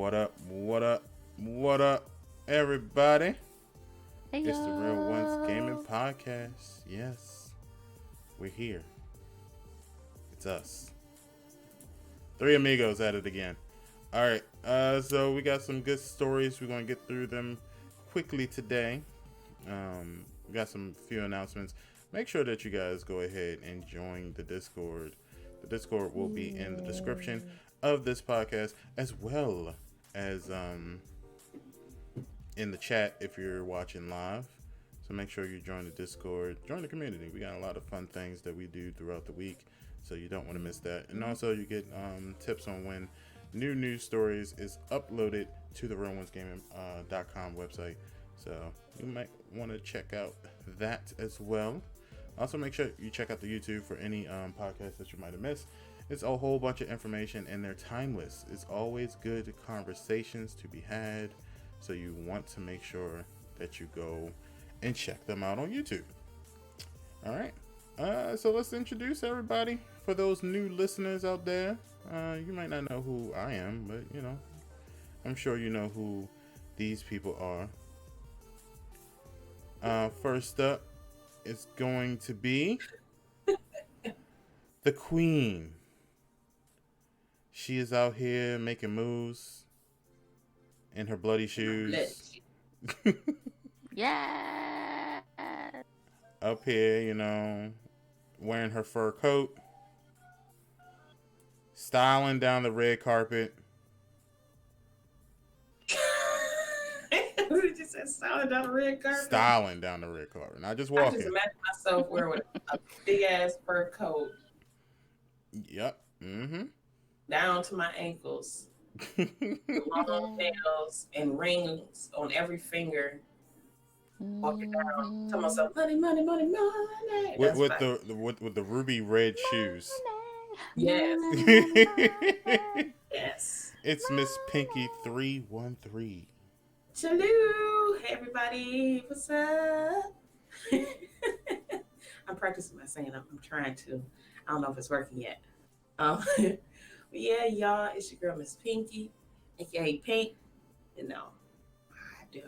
What up? What up? What up, everybody? Hey It's the Real Ones Gaming yo! Podcast. Yes, we're here. It's us. Three amigos at it again. All right. So we got some good stories. We're gonna get through them quickly today. We got some few announcements. Make sure that you guys go ahead and join the Discord. The Discord will be in the description Yay. of this podcast, as well as in the chat if you're watching live. So make sure you join the Discord, join the community. We got a lot of fun things that we do throughout the week, so you don't want to miss that. And also, you get tips on when new news stories is uploaded to the RealOnesGaming.com website. So you might want to check out that as well. Also, make sure you check out the YouTube for any podcasts that you might have missed. It's a whole bunch of information, and they're timeless. It's always good conversations to be had. So you want to make sure that you go and check them out on YouTube. All right. So let's introduce everybody. For those new listeners out there, you might not know who I am, but I'm sure you know who these people are. First up is going to be the Queen. She is out here making moves in her bloody shoes. Yeah. Up here, wearing her fur coat, styling down the red carpet. What did you say? Styling down the red carpet? Styling down the red carpet. Not just I walking. just imagine myself wearing a big ass fur coat Yep. Mm-hmm. down to my ankles, long nails and rings on every finger, walking down, telling myself, money, money, money, money. With, That's with fine. the ruby red shoes. Yes. It's Yes. Miss Pinky 313. Hello, hey everybody. What's up? I'm practicing my saying. I'm trying to. I don't know if it's working yet. But yeah, y'all, it's your girl Miss Pinky, aka Pink. I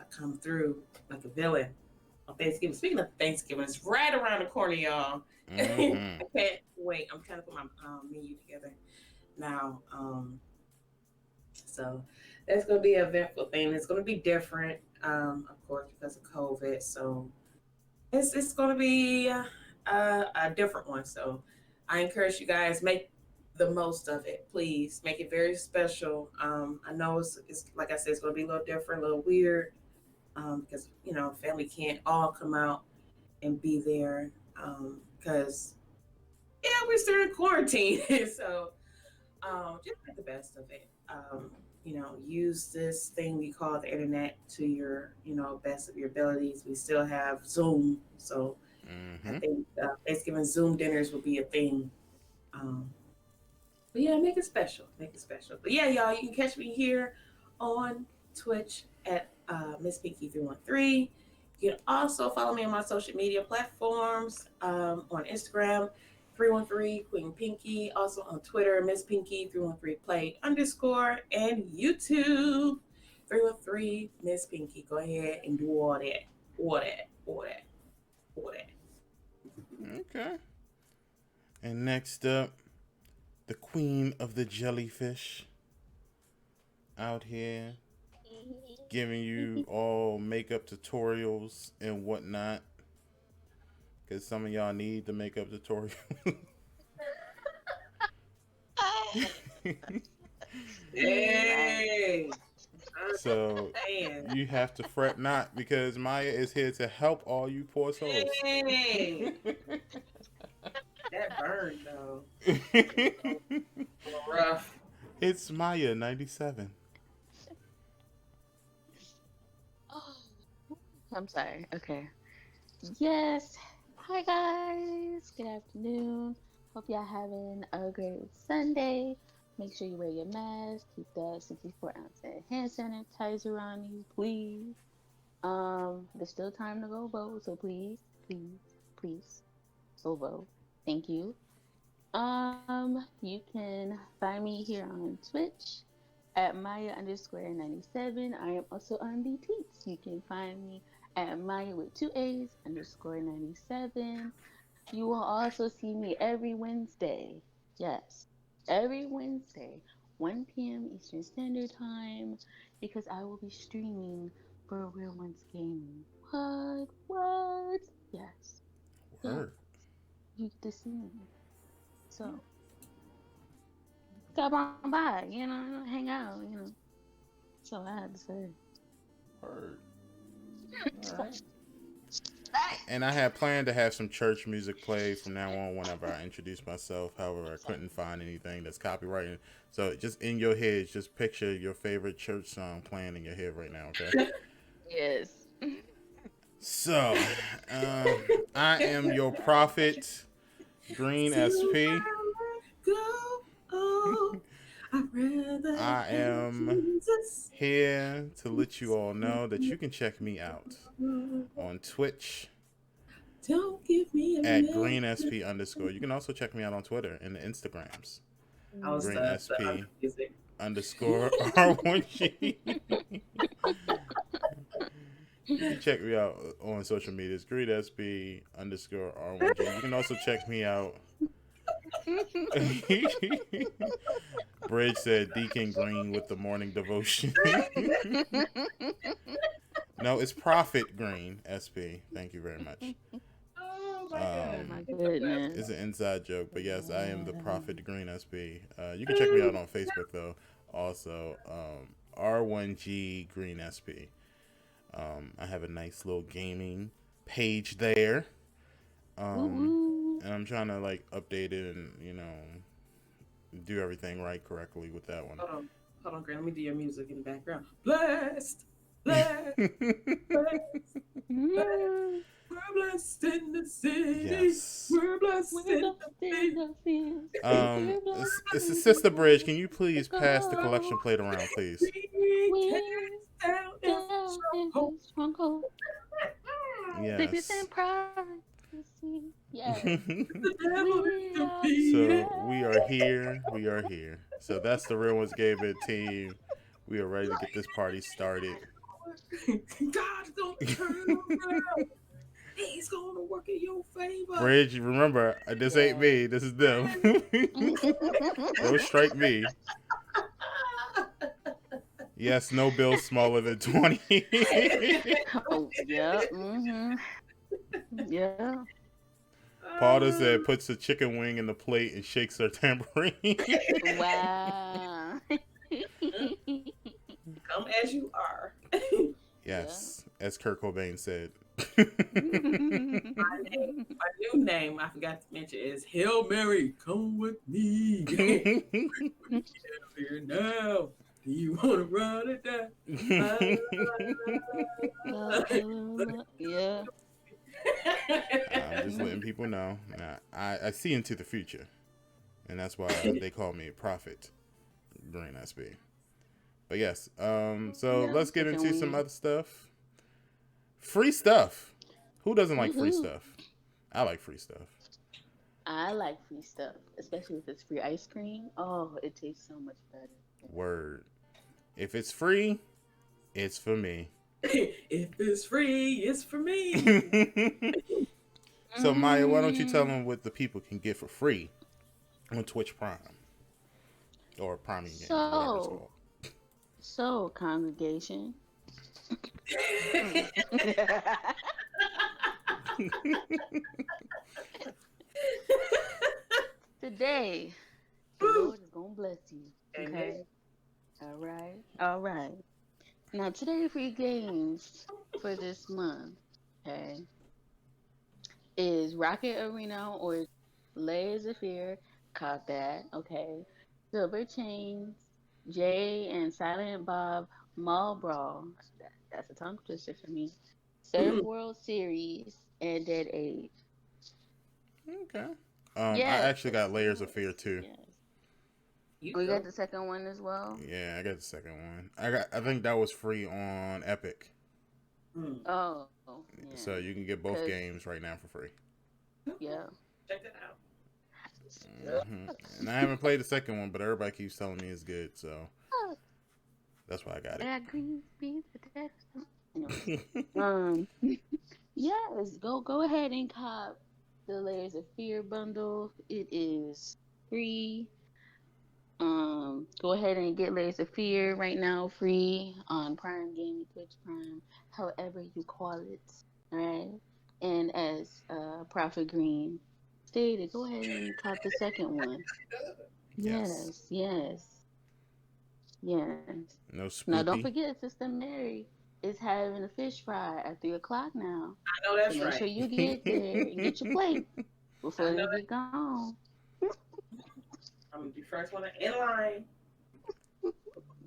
come through like a villain on Thanksgiving. Speaking of Thanksgiving, it's right around the corner, y'all. Mm-hmm. I can't wait. I'm trying to put my menu together now. So that's gonna be an eventful thing. It's gonna be different, of course, because of COVID. So it's gonna be a different one. So I encourage you guys make the most of it. Please make it very special. I know it's like I said, it's gonna be a little different, a little weird, because family can't all come out and be there because we're still in quarantine. So just make the best of it. Use this thing we call the internet to your best of your abilities. We still have Zoom, so I Mm-hmm. think Thanksgiving Zoom dinners will be a thing. Um, but yeah, make it special. Make it special. But yeah, y'all, you can catch me here on Twitch at Miss Pinky 313. You can also follow me on my social media platforms on Instagram, 313 Queen Pinky. Also on Twitter, Miss Pinky 313 Play _ and YouTube 313 Miss Pinky. Go ahead and do all that. All that. All that. All that. Okay. And next up, the Queen of the Jellyfish. Out here giving you all makeup tutorials and whatnot. Because some of y'all need the makeup tutorial. Hey. So Man. you have to fret not because Maya is here to help all you poor souls. Hey. That burned though. A little rough. It's Maya 97. Oh, I'm sorry. Okay. Yes. Hi guys. Good afternoon. Hope y'all having a great Sunday. Make sure you wear your mask. Keep that 64-ounce hand sanitizer on you, please. There's still time to go vote, so please, please, please, go vote. Thank you. You can find me here on Twitch at Maya_97. I am also on the tweets. You can find me at Maya with two A's _97. You will also see me every Wednesday. Yes, every Wednesday, 1 p.m. Eastern Standard Time, because I will be streaming for Real Ones Gaming. What? What? Yes. Yes. Word. You get to see me. So, stop on by, hang out. That's all I had to say. Word. All right. And I had planned to have some church music play from now on whenever I introduce myself. However, I couldn't find anything that's copyrighted. So just in your head, just picture your favorite church song playing in your head right now, okay? Yes. So, I am your prophet, Green SP. Go. Oh, I'd rather I have am Jesus. here to let you all know that you can check me out on Twitch Don't give me a at minute. GreenSP_. You can also check me out on Twitter and the Instagrams. I was the other GreenSP music. underscore R1G. You can check me out on social media. It's GreenSP underscore R1G. You can also check me out. Bridge said Deacon Green with the morning devotion. No, it's Prophet Green SP. Thank you very much. Oh my Oh god. my It's the best. goodness. It's an inside joke, but yes, I am the Prophet Green SP. You can check me out on Facebook though. Also, R1G Green SP. I have a nice little gaming page there. Woo-woo. And I'm trying to like update it and do everything right correctly with that one. Hold on, Grant. Let me do your music in the background. Blessed, blessed, blessed, blessed. We're blessed in the city. Yes. We're blessed We're in lost the in field. the fields. We're It's a lost Sister Bridge. Can you in the please pass the gold. collection plate around, please? We We cast down every down stronghold. every stronghold. Sickness Yes. and prophecy. Yes. The devil is We are defeated. So we are here. We are here. So that's the Real Ones Gaming team. We are ready to get this party started. God's gonna turn around. He's gonna work in your favor. Bridge, remember, this ain't me. This is them. Don't strike me. Yes, no bill smaller than 20. Oh, yeah. Mm-hmm. Yeah. Paula said puts a chicken wing in the plate and shakes her tambourine. Wow. Come as you are. Yes, as Kurt Cobain said. My new name, I forgot to mention, is Hail Mary, come with me. Here now. Do you want to run it down? Yeah. I'm just letting people know. Now, I see into the future, and that's why they call me Prophet Green SB. But yes, so Yeah, let's get chicken into some wing. other stuff. Free stuff. Who doesn't like free Woohoo. stuff? I like free stuff. I like free stuff, especially if it's free ice cream. Oh, it tastes so much better. Word. If it's free, it's for me. If it's free, it's for me. So Maya, why don't you tell them what the people can get for free on Twitch Prime or Prime Game, whatever it's called. So congregation. Today, the Lord is gonna bless you. Okay. All right. Now, today free games for this month, okay, is Rocket Arena or Layers of Fear. Caught that, okay. Silver Chains, Jay and Silent Bob Mall Brawl. That's a tongue twister for me. Surf World Series and Dead Age. Okay. I Yes. actually got Layers of Fear too. Yes. You We go. got the second one as well. Yeah, I got the second one. I think that was free on Epic. Oh, yeah. So you can get both 'Cause- games right now for free. Yeah. Check it out. And I haven't played the second one, but everybody keeps telling me it's good. So That's why I got I it. got Greensp. Anyways, yes, go ahead and cop the Layers of Fear bundle. It is free. Go ahead and get Layers of Fear right now, free on Prime Gaming, Twitch Prime, however you call it. Alright. And as Prophet Green stated, go ahead and cop the second one. Yes. Yes, yes, yes. No Now don't spoopy. forget, Sister Mary is having a fish fry at 3 o'clock now. I know So that's make sure right. you get there and get your plate before I know they that. get gone. I'm gonna be first one in line.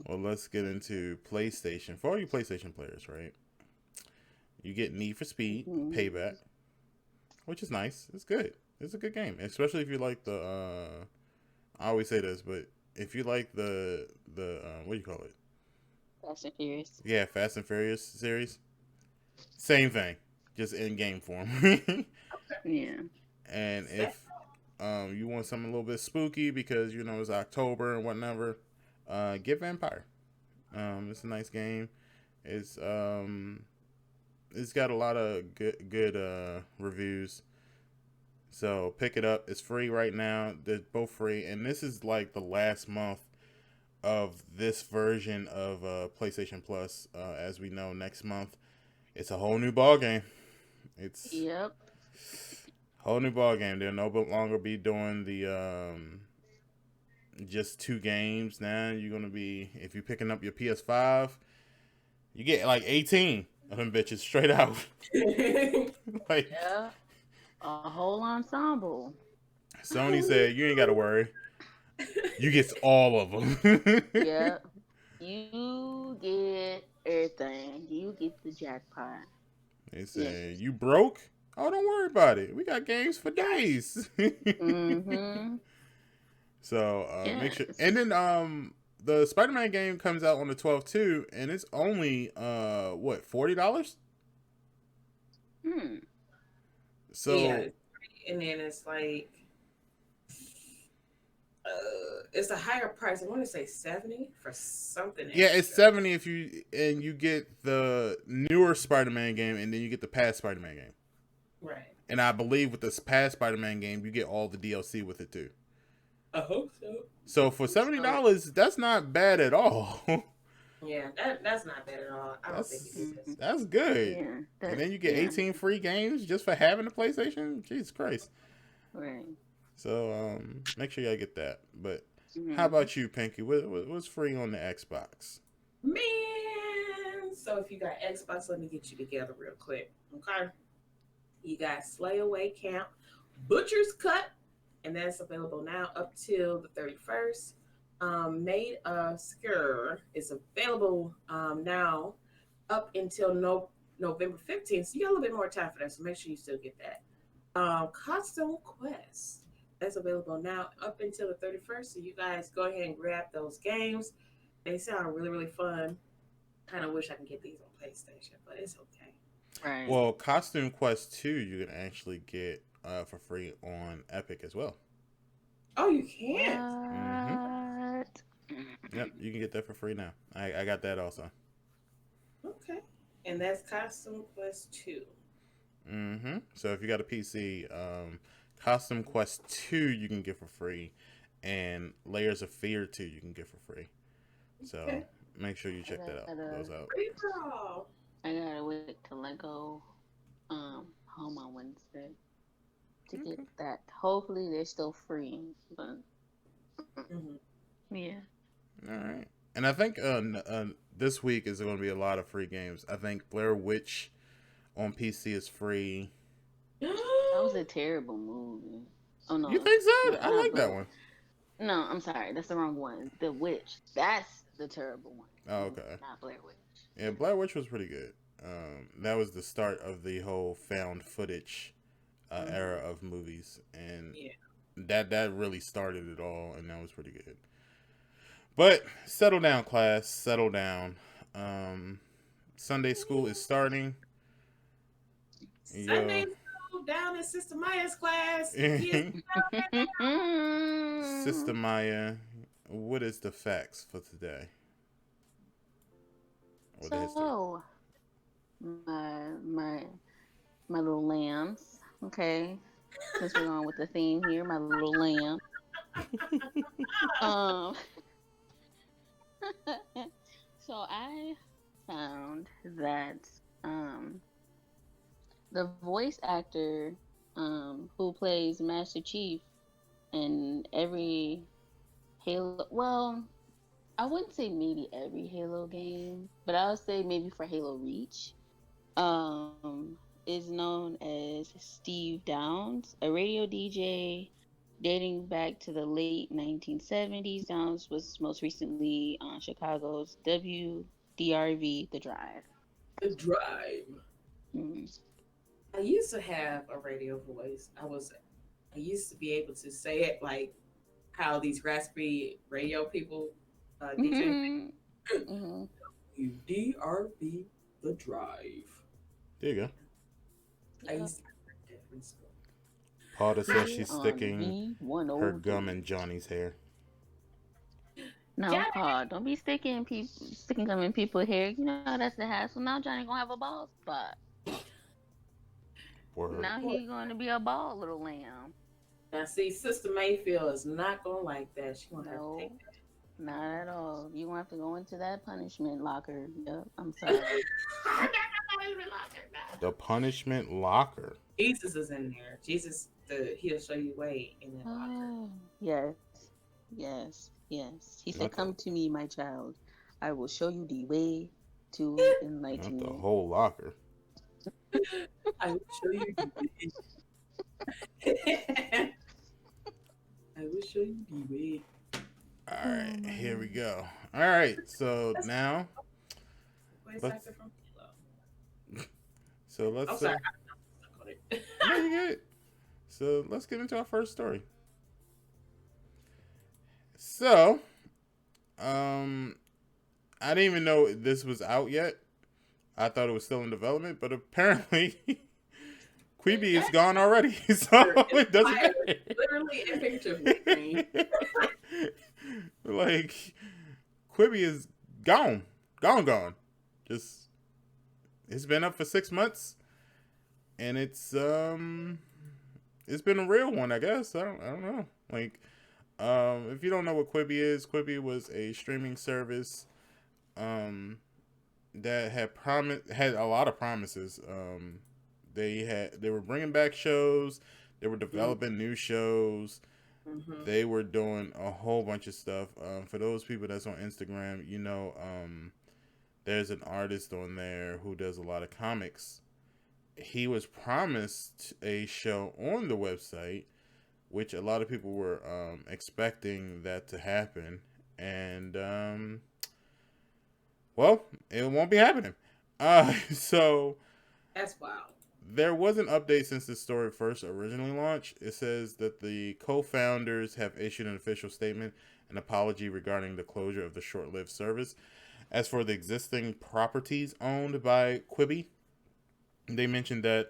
Well, let's get into PlayStation. For all you PlayStation players, right? You get Need for Speed Mhm. Payback, which is nice. It's good. It's a good game, especially if you like the. I always say this, but if you like the what do you call it? Fast and Furious. Yeah, Fast and Furious series. Same thing, just in game form. Yeah. And Set. if you want something a little bit spooky because you know it's October and whatever, get Vampire. It's a nice game. It's it's got a lot of good reviews. So pick it up. It's free right now. They're both free, and this is like the last month of this version of PlayStation Plus. As we know, next month it's a whole new ball game. It's Yep. a whole new ball game. They'll no longer be doing the just two games. Now you're gonna be, if you're picking up your PS5, you get like 18 of them bitches straight out. Like Yeah. A whole ensemble. Sony said, you ain't gotta worry. You get all of them. Yep. You get everything. You get the jackpot. They Yes. said, you broke? Oh, don't worry about it. We got games for days. Mm-hmm. So make sure. And Yes. then the Spider-Man game comes out on the 12th too, and it's only what, $40? Hmm. Yeah, So and then it's like it's a higher price. I want to say 70 for something yeah, it's extra. 70 if you get the newer Spider-Man game, and then you get the past Spider-Man game. Right. And I believe with this past Spider-Man game, you get all the DLC with it too. I hope so. So for So, $70, that's not bad at all. yeah, that's not bad at all. I don't think it Mm-hmm. is. That's good. Yeah. And That. then you get Yeah. 18 free games just for having a PlayStation. Jesus Christ. Right. So make sure y'all get that. But how Mm-hmm. about you, Pinky? What's free on the Xbox? Man, so if you got Xbox, let me get you together real quick. Okay. You got Slay Away Camp, Butcher's Cut, and that's available now up till the 31st. Made of Skur is available now up until November 15th. So you got a little bit more time for that. So make sure you still get that. Costume Quest that's available now up until the 31st. So you guys go ahead and grab those games. They sound really, really fun. Kind of wish I can get these on PlayStation, but it's okay. Right. Well, Costume Quest 2 you can actually get for free on Epic as well. Oh, you can't. Mm-hmm. What? Yep, you can get that for free now. I got that also. Okay. And that's Costume Quest 2. Mm-hmm. So if you got a PC, Costume Quest 2 you can get for free, and Layers of Fear 2 you can get for free. So Okay. make sure you check those out. Free for all. I gotta wait till I go home on Wednesday to get Okay. that. Hopefully they're still free, but Mhm. yeah. All right. And I think this week is going to be a lot of free games. I think Blair Witch on PC is free. That was a terrible movie. Oh You no, think so? I not like that Blair. one. No, I'm sorry, that's the wrong one. The Witch. That's the terrible one. Oh, okay. Not Blair Witch. Yeah, Blair Witch was pretty good. That was the start of the whole found footage era of movies, and Yeah. that really started it all, and that was pretty good. But settle down, class. Settle down. Sunday school is starting. Sunday Yo, school down in Sister Maya's class. Yes. Sister Maya, what is the facts for today? or the history. So, my my little lambs. Okay, since we're going with the theme here, my little lamb. Um, so I found that um the voice actor who plays Master Chief in every Halo, well, I wouldn't say maybe every Halo game, but I would say maybe for Halo Reach, is known as Steve Downs, a radio DJ dating back to the late 1970s. Downs was most recently on Chicago's WDRV The Drive. The Drive. Mm. I used to have a radio voice. I used to be able to say it like how these raspy radio people DJ Mm-hmm. Mm-hmm. UDRB The Drive. There you go. I Yep. used to have that in school. Paula says Here she's on sticking her gum V103. in Johnny's hair. No, Johnny, Paul, don't be sticking gum in people's hair. You know that's the hassle. Now Johnny gonna have a bald spot. Word. Now he going to be a bald little lamb. now see, Sister Mayfield is not gonna like that. She gonna have to take No, not at all. You gonna have to go into that punishment locker. Yep, I'm sorry. that. The punishment locker. Jesus is in there. Jesus, he'll show you way in that locker. Oh, yes, yes, yes. He said, Not the "Come to me, my child. I will show you the way to not the enlightenment." whole locker. I will show you the way. I will show you the way. All Oh right, my here we God. go. All right, so now, Voice let's actor from Halo. so let's I'm sorry, I'm stuck on it. no, you good. So let's get into our first story. So, I didn't even know this was out yet. I thought it was still in development, but apparently Quibi is gone already, so it doesn't matter. Literally a picture of the screen. Like Quibi is gone, gone. Just it's been up for 6 months, and it's been a real one, I guess. I don't know. Like, if you don't know what Quibi is, Quibi was a streaming service that had a lot of promises. They were bringing back shows, they were developing new shows, Mm-hmm. they were doing a whole bunch of stuff. For those people that's on Instagram, there's an artist on there who does a lot of comics. He was promised a show on the website, which a lot of people were expecting that to happen, and well, it won't be happening. So That's wild. there was an update since the story first originally launched. It says that the co-founders have issued an official statement, an apology regarding the closure of the short-lived service. As for the existing properties owned by Quibi, they mentioned that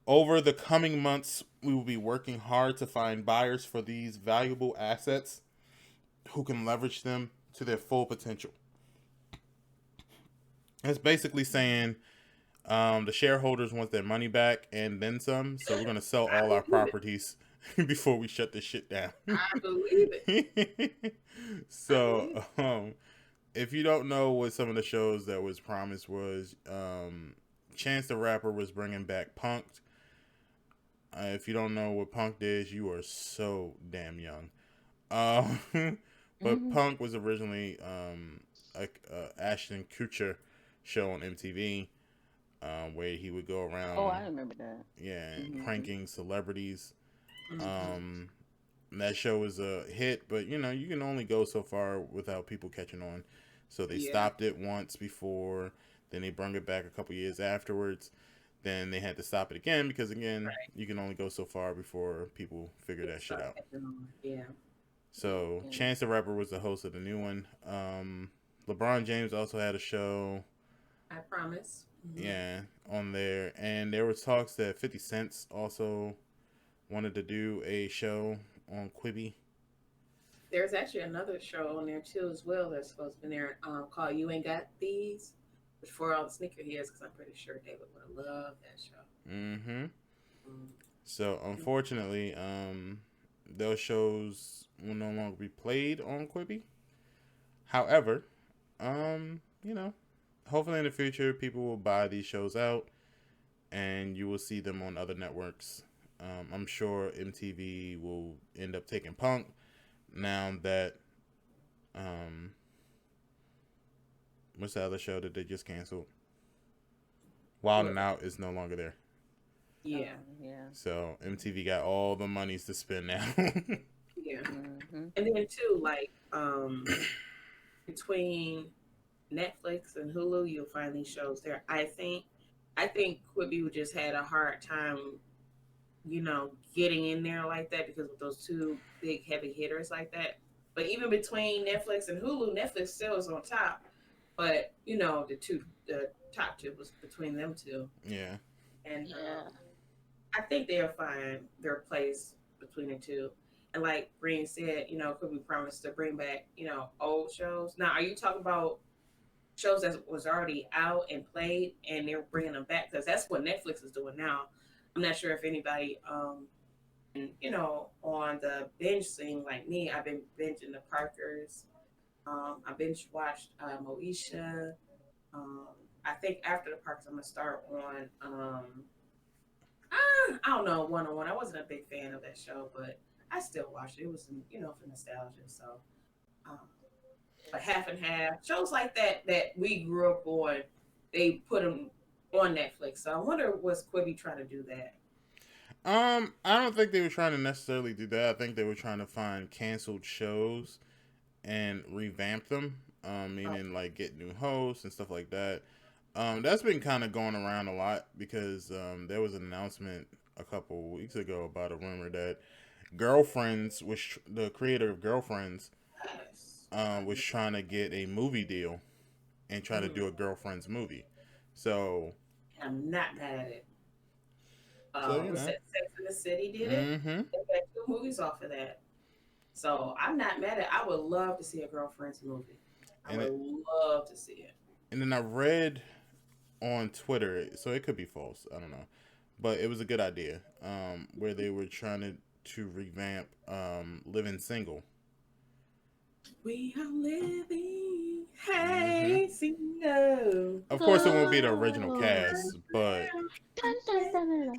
over the coming months, we will be working hard to find buyers for these valuable assets who can leverage them to their full potential. That's basically saying the shareholders want their money back and then some, so we're going to sell all our properties before we shut this shit down. I believe it. So, if you don't know what some of the shows that was promised was, Chance the Rapper was bringing back Punk'd. If you don't know what Punk'd is, you are so damn young. But Mm-hmm. Punk was originally a Ashton Kutcher show on MTV, where he would go around, Oh, I remember that. and pranking celebrities. Mm-hmm. That show was a hit, but you can only go so far without people catching on. So they stopped it once before, then they brought it back a couple years afterwards. Then they had to stop it again because you can only go so far before people figure that shit out. Yeah. So Chance the Rapper was the host of the new one. LeBron James also had a show. I promise. Mm-hmm. Yeah, on there, and there was talks that 50 Cent also wanted to do a show on Quibi. There's actually another show on there too as well that's supposed to be there called You Ain't Got These. for all the sneakerheads, because I'm pretty sure David would have loved that show. Mm-hmm. Mm. So unfortunately, those shows will no longer be played on Quibi. However, you know, hopefully in the future people will buy these shows out and you will see them on other networks. I'm sure MTV will end up taking Punk now that um, what's the other show that they just canceled? Wild and What? Out is no longer there. Yeah, Yeah. So MTV got all the monies to spend now. yeah. Mm-hmm. And then too, like between Netflix and Hulu, you'll find these shows there. I think Quibi would just had a hard time, getting in there like that because with those two big heavy hitters like that. But even between Netflix and Hulu, Netflix still is on top. But the top two was between them two, Yeah. and Yeah. I think they'll find their place between the two. And like Green said, could we promise to bring back, old shows? Now, are you talking about shows that was already out and played and they're bringing them back? Because that's what Netflix is doing now. I'm not sure if anybody, on the binge scene like me, I've been binging the Parkers. I binge watched Moesha. Um, I think after the Parkers, I'm going to start on I don't know, 101. I wasn't a big fan of that show, but I still watched it. It was, for nostalgia. So, um, but half and half shows like that we grew up on, they put them on Netflix. So I wonder was Quibi trying to do that? I don't think they were trying to necessarily do that. I think they were trying to find canceled shows and revamp them. Oh, Meaning like get new hosts and stuff like that. That's been kind of going around a lot because there was an announcement a couple weeks ago about a rumor that Girlfriends, which the creator of Girlfriends, yes. was trying to get a movie deal and try to Mhm. do a Girlfriends movie. So, I'm not mad at it. so you What's know, that? Sex in the City did it. mm-hmm. They got two movies off of that. So I'm not mad at it. I would love to see a Girlfriends movie. I And would it, love to see it. and then I read on Twitter, so it could be false. I don't know, but it was a good idea. Where they were trying to revamp Living Single. We are living, Mm-hmm. hey, single. Of course, it won't be the original Go. cast, but Dun, dun, dun, dun, dun.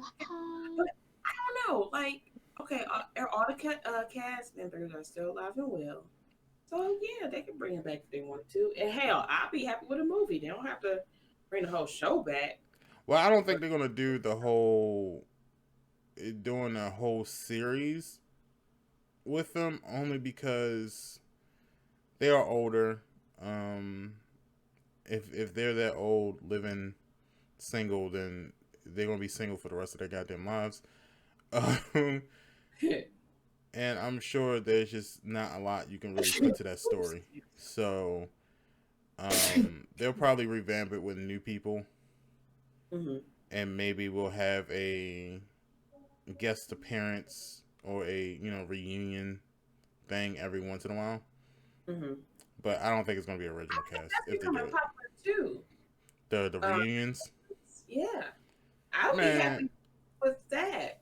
But I don't know, like, okay, all the cast members are still alive and well. So yeah, they can bring it back if they want to. And hell, I'll be happy with a movie. They don't have to bring the whole show back. well, I don't think But they're gonna do the whole doing a whole series with them only because they are older. Um, if they're that old, living single, then they're gonna be single for the rest of their goddamn lives. Um, and I'm sure there's just not a lot you can really put to that story. So they'll probably revamp it with new people, hmm and maybe we'll have a guest appearance or a reunion thing every once in a while. hmm But I don't think it's gonna be I original think cast that's if they becoming do it. popular too. The Um, reunions, yeah, I'll be man. happy with that.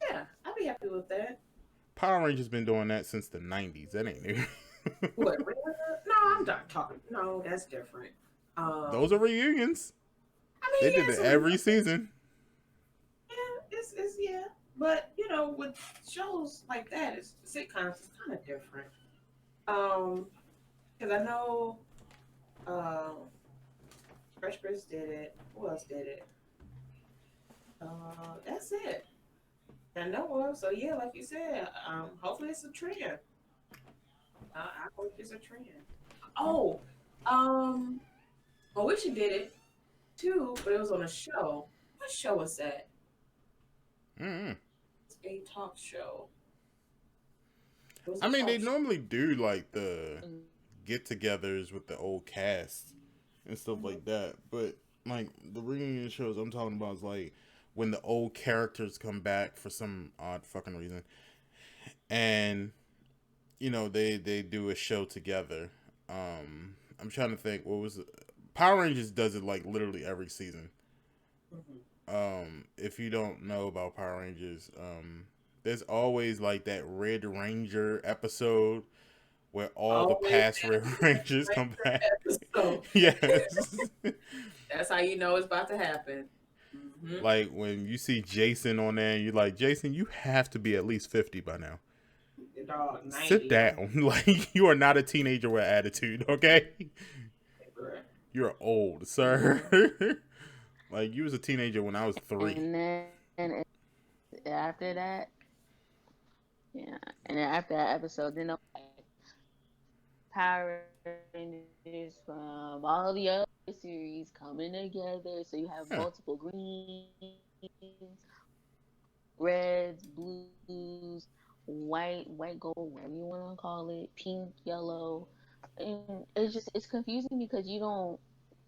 Yeah, I'll be happy with that. Power Rangers been doing that since the '90s. That ain't new. What? No, I'm not talking. No, that's different. Those are reunions. I They mean, did yeah, it it's a every season. yeah, it's yeah, but with shows like that, it's sitcoms. It's kind of different. Um, because I know, Fresh Prince did it. Who else did it? That's it. I know of. So yeah, like you said, hopefully it's a trend. I hope it's a trend. Oh, um, Moesha did it too, but it was on a show. What show was that? Mm-hmm. It's a talk show. It was a I mean, they talk show. normally do like the Mm. get-togethers with the old cast and stuff like that. But like the reunion shows I'm talking about is like when the old characters come back for some odd fucking reason, and they do a show together. I'm trying to think what was it? Power Rangers does it like literally every season. Mm-hmm. If you don't know about Power Rangers, there's always like that Red Ranger episode where all the Always past Red Rangers come back. episode. Yes. That's how you know it's about to happen. Mm-hmm. Like when you see Jason on there and you're like, Jason, you have to be at least 50 by now. Dog, 90, Sit down. Like, you are not a teenager with attitude, okay? You're old, sir. Like, you was a teenager when I was 3. And then after that, yeah, and then after that episode, then like Power Rangers from all the other series coming together, so you have Yeah. multiple greens, reds, blues, white gold, whatever you want to call it, pink, yellow, and it's confusing because you don't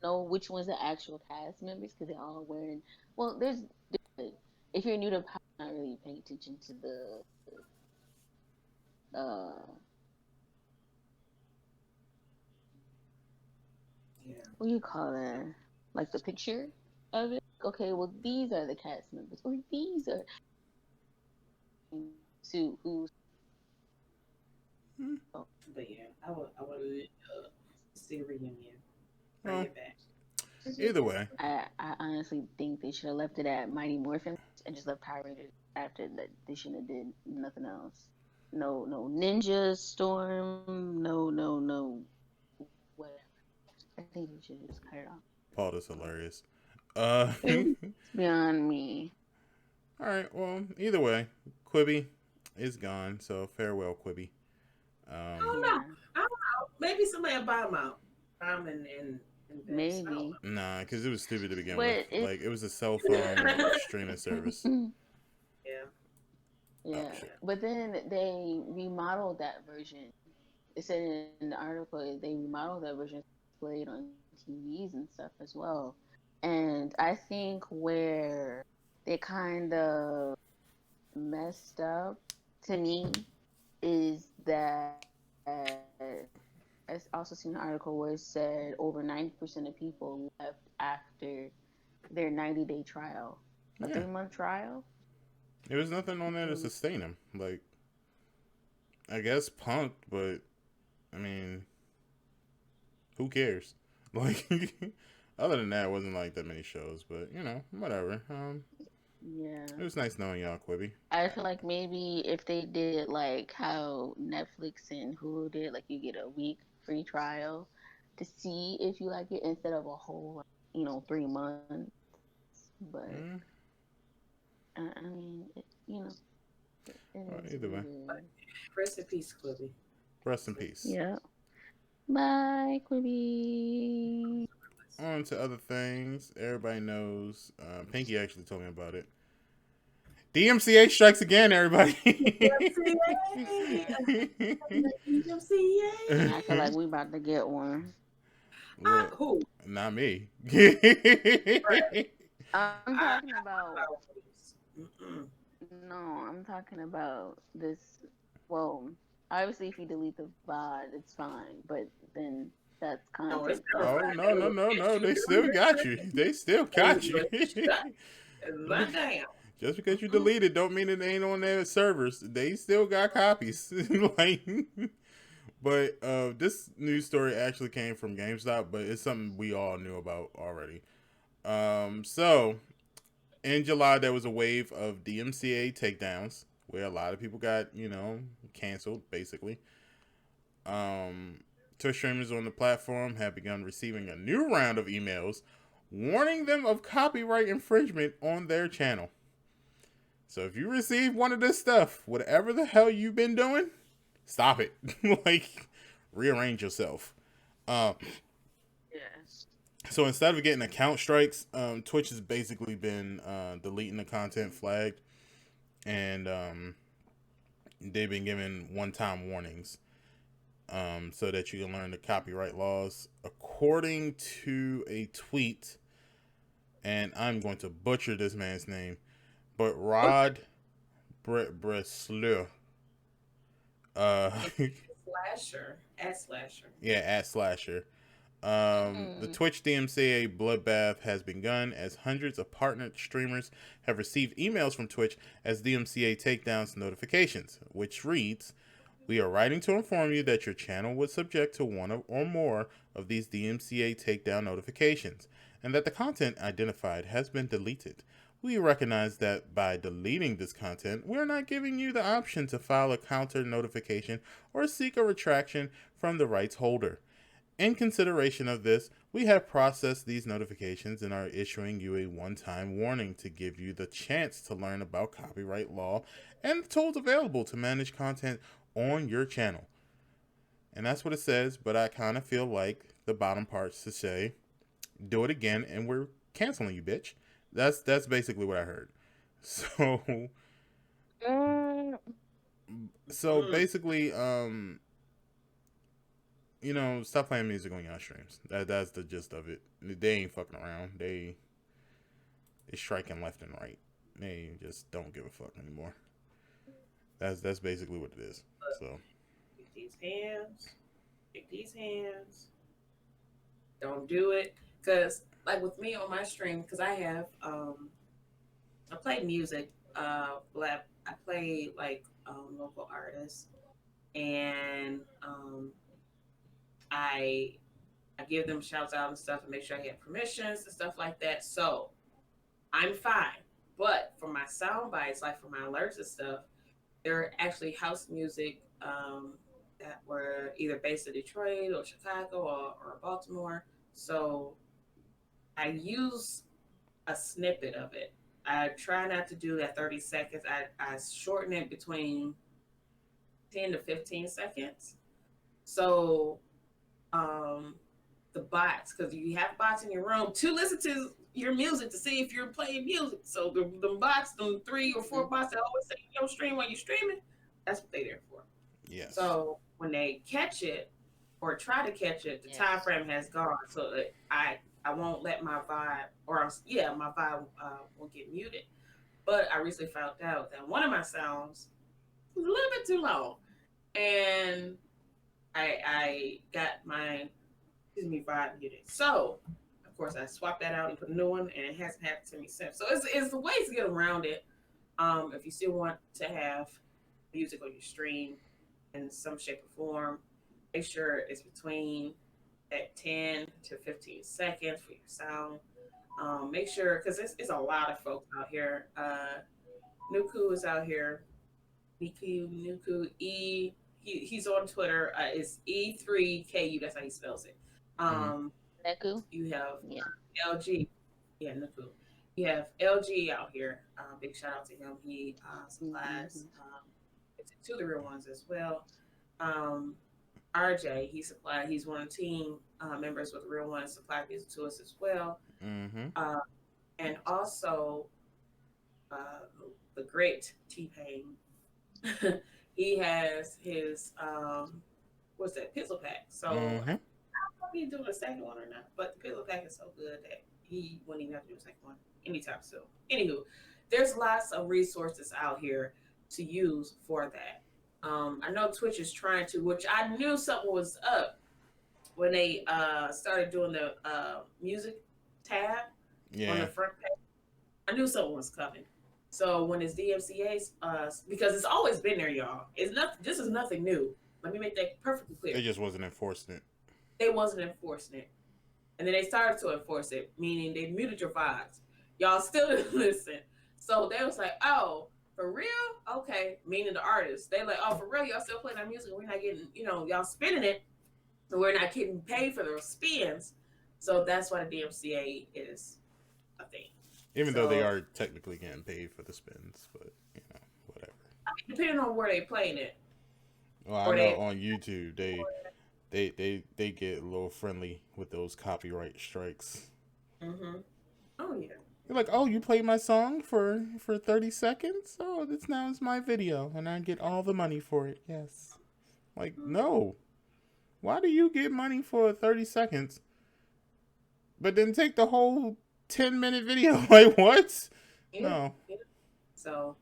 know which one's the actual cast members because they're all wearing. Well, if you're new to Power, not really paying attention to the what do you call that? Like the picture of it. Okay, well these are the cast members, or these are to who's. But yeah, I would see a reunion. Bring it back. Either way, I honestly think they should have left it at Mighty Morphin and just left Power Rangers after that. They shouldn't have did nothing else. No Ninja Storm. No. Whatever. I think we should just cut it off. Paul is hilarious. It's beyond me. All right. Well, either way, Quibi is gone. So farewell, Quibi. I don't know. Maybe somebody will buy them out. Maybe. Nah, because it was stupid to begin But with. Like, it was a cell phone streaming service. Yeah. But then they remodeled that version. It said in the article they remodeled that version, played on TVs and stuff as well. And I think where they kind of messed up to me is that I also seen an article where it said over 90% of people left after their 90-day trial, a 3-month trial. There was nothing on there to sustain him. Like, I guess punked, but I mean, who cares? Like, other than that, it wasn't like that many shows, but you know, whatever. Yeah. It was nice knowing y'all, Quibi. I feel like maybe if they did like how Netflix and Hulu did, like you get a week free trial to see if you like it instead of a whole, 3 months. But I mean, Either way. Rest in peace, Quibi. Rest in peace. Yeah. Bye, Quibi. On to other things. Everybody knows. Pinky actually told me about it. DMCA strikes again, everybody. DMCA. I feel like we about to get one. Look, Who? not me. I'm talking about. No, I'm talking about this. Well, obviously, if you delete the VOD, it's fine. But then that's content. Oh, no. They still got you. They still got you. Just because you deleted don't mean it ain't on their servers. They still got copies. But this news story actually came from GameStop, but it's something we all knew about already. So in July, there was a wave of DMCA takedowns where a lot of people got, canceled, basically. Twitch streamers on the platform have begun receiving a new round of emails warning them of copyright infringement on their channel. So if you receive one of this stuff, whatever the hell you've been doing, stop it. Like, rearrange yourself. Yes. So instead of getting account strikes, Twitch has basically been deleting the content flagged, and they've been given one-time warnings so that you can learn the copyright laws. According to a tweet, and I'm going to butcher this man's name, but Rod Breslau. Slasher. At Slasher. Yeah, at Slasher. The Twitch DMCA bloodbath has begun as hundreds of partnered streamers have received emails from Twitch as DMCA takedowns notifications, which reads, "We are writing to inform you that your channel was subject to one or more of these DMCA takedown notifications, and that the content identified has been deleted. We recognize that by deleting this content, we are not giving you the option to file a counter notification or seek a retraction from the rights holder. In consideration of this, we have processed these notifications and are issuing you a one-time warning to give you the chance to learn about copyright law and the tools available to manage content on your channel." And that's what it says, but I kind of feel like the bottom parts to say, "Do it again and we're canceling you, bitch." That's basically what I heard. So basically, stop playing music on your streams. That's the gist of it. They ain't fucking around. They striking left and right. They just don't give a fuck anymore. That's basically what it is. So Pick these hands. Pick these hands. Don't do it. Because, like with me on my stream, because I have, I play music. I play like local artists, and I give them shouts out and stuff, and make sure I get permissions and stuff like that. So I'm fine. But for my sound bites, like for my alerts and stuff, they're actually house music that were either based in Detroit or Chicago or Baltimore. So I use a snippet of it. I try not to do that 30 seconds. I shorten it between 10 to 15 seconds. So the bots, because you have bots in your room to listen to your music to see if you're playing music. So the bots, the 3 or 4 bots that always say you don't stream while you're streaming, that's what they're there for. yes. So when they catch it or try to catch it, the time frame has gone. So I won't let my vibe, my vibe will get muted. But I recently found out that one of my sounds was a little bit too long, and I got my vibe muted. So of course I swapped that out and put a new one, and it hasn't happened to me since. So it's the ways to get around it. If you still want to have music on your stream in some shape or form, make sure it's between that 10 to 15 seconds for your sound. Make sure, because it's a lot of folks out here. Nuku is out here. Nuku he's on Twitter. It's E3KU. That's how he spells it. Nuku. You have LG. Yeah, Nuku. You have LG out here. Big shout out to him. He supplies to the real ones as well. RJ, he's one of the team members with the Real Ones, supply music to us as well. And also the great T-Pain. He has his what's that, Pizzle Pack. So I don't know if he's doing a second one or not, but the Pizzle Pack is so good that he wouldn't even have to do a second one anytime soon. Anywho, there's lots of resources out here to use for that. I know Twitch is trying to, which I knew something was up when they started doing the music tab on the front page. I knew something was coming. So when it's DMCA's, because it's always been there, y'all. It's nothing. This is nothing new. Let me make that perfectly clear. They just wasn't enforcing it. They wasn't enforcing it, and then they started to enforce it, meaning they muted your vibes. Y'all still didn't listen. So they was like, "Oh, for real? Okay." Meaning the artists. They like, "Oh, for real? Y'all still playing our music? We're not getting, y'all spinning it, and we're not getting paid for those spins." So that's why the DMCA is a thing. Even though they are technically getting paid for the spins, but whatever. I mean, depending on where they playing it. Well, I know on YouTube they get a little friendly with those copyright strikes. Oh yeah. You're like, "Oh, you played my song for 30 seconds? Oh, now it's my video, and I get all the money for it." Yes. Like, no. Why do you get money for 30 seconds, but then take the whole 10-minute video? Like, what? Yeah. No. Yeah. So,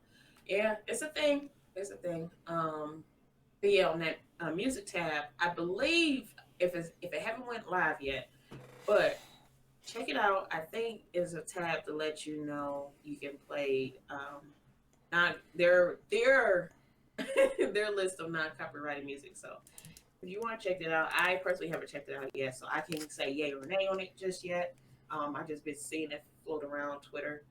yeah, it's a thing. It's a thing. But yeah, on that music tab, I believe if it haven't went live yet, but check it out. I think is a tab to let you know you can play not their their list of non-copyrighted music. So if you want to check it out, I personally haven't checked it out yet, so I can't say yay or nay on it just yet. I just been seeing it float around Twitter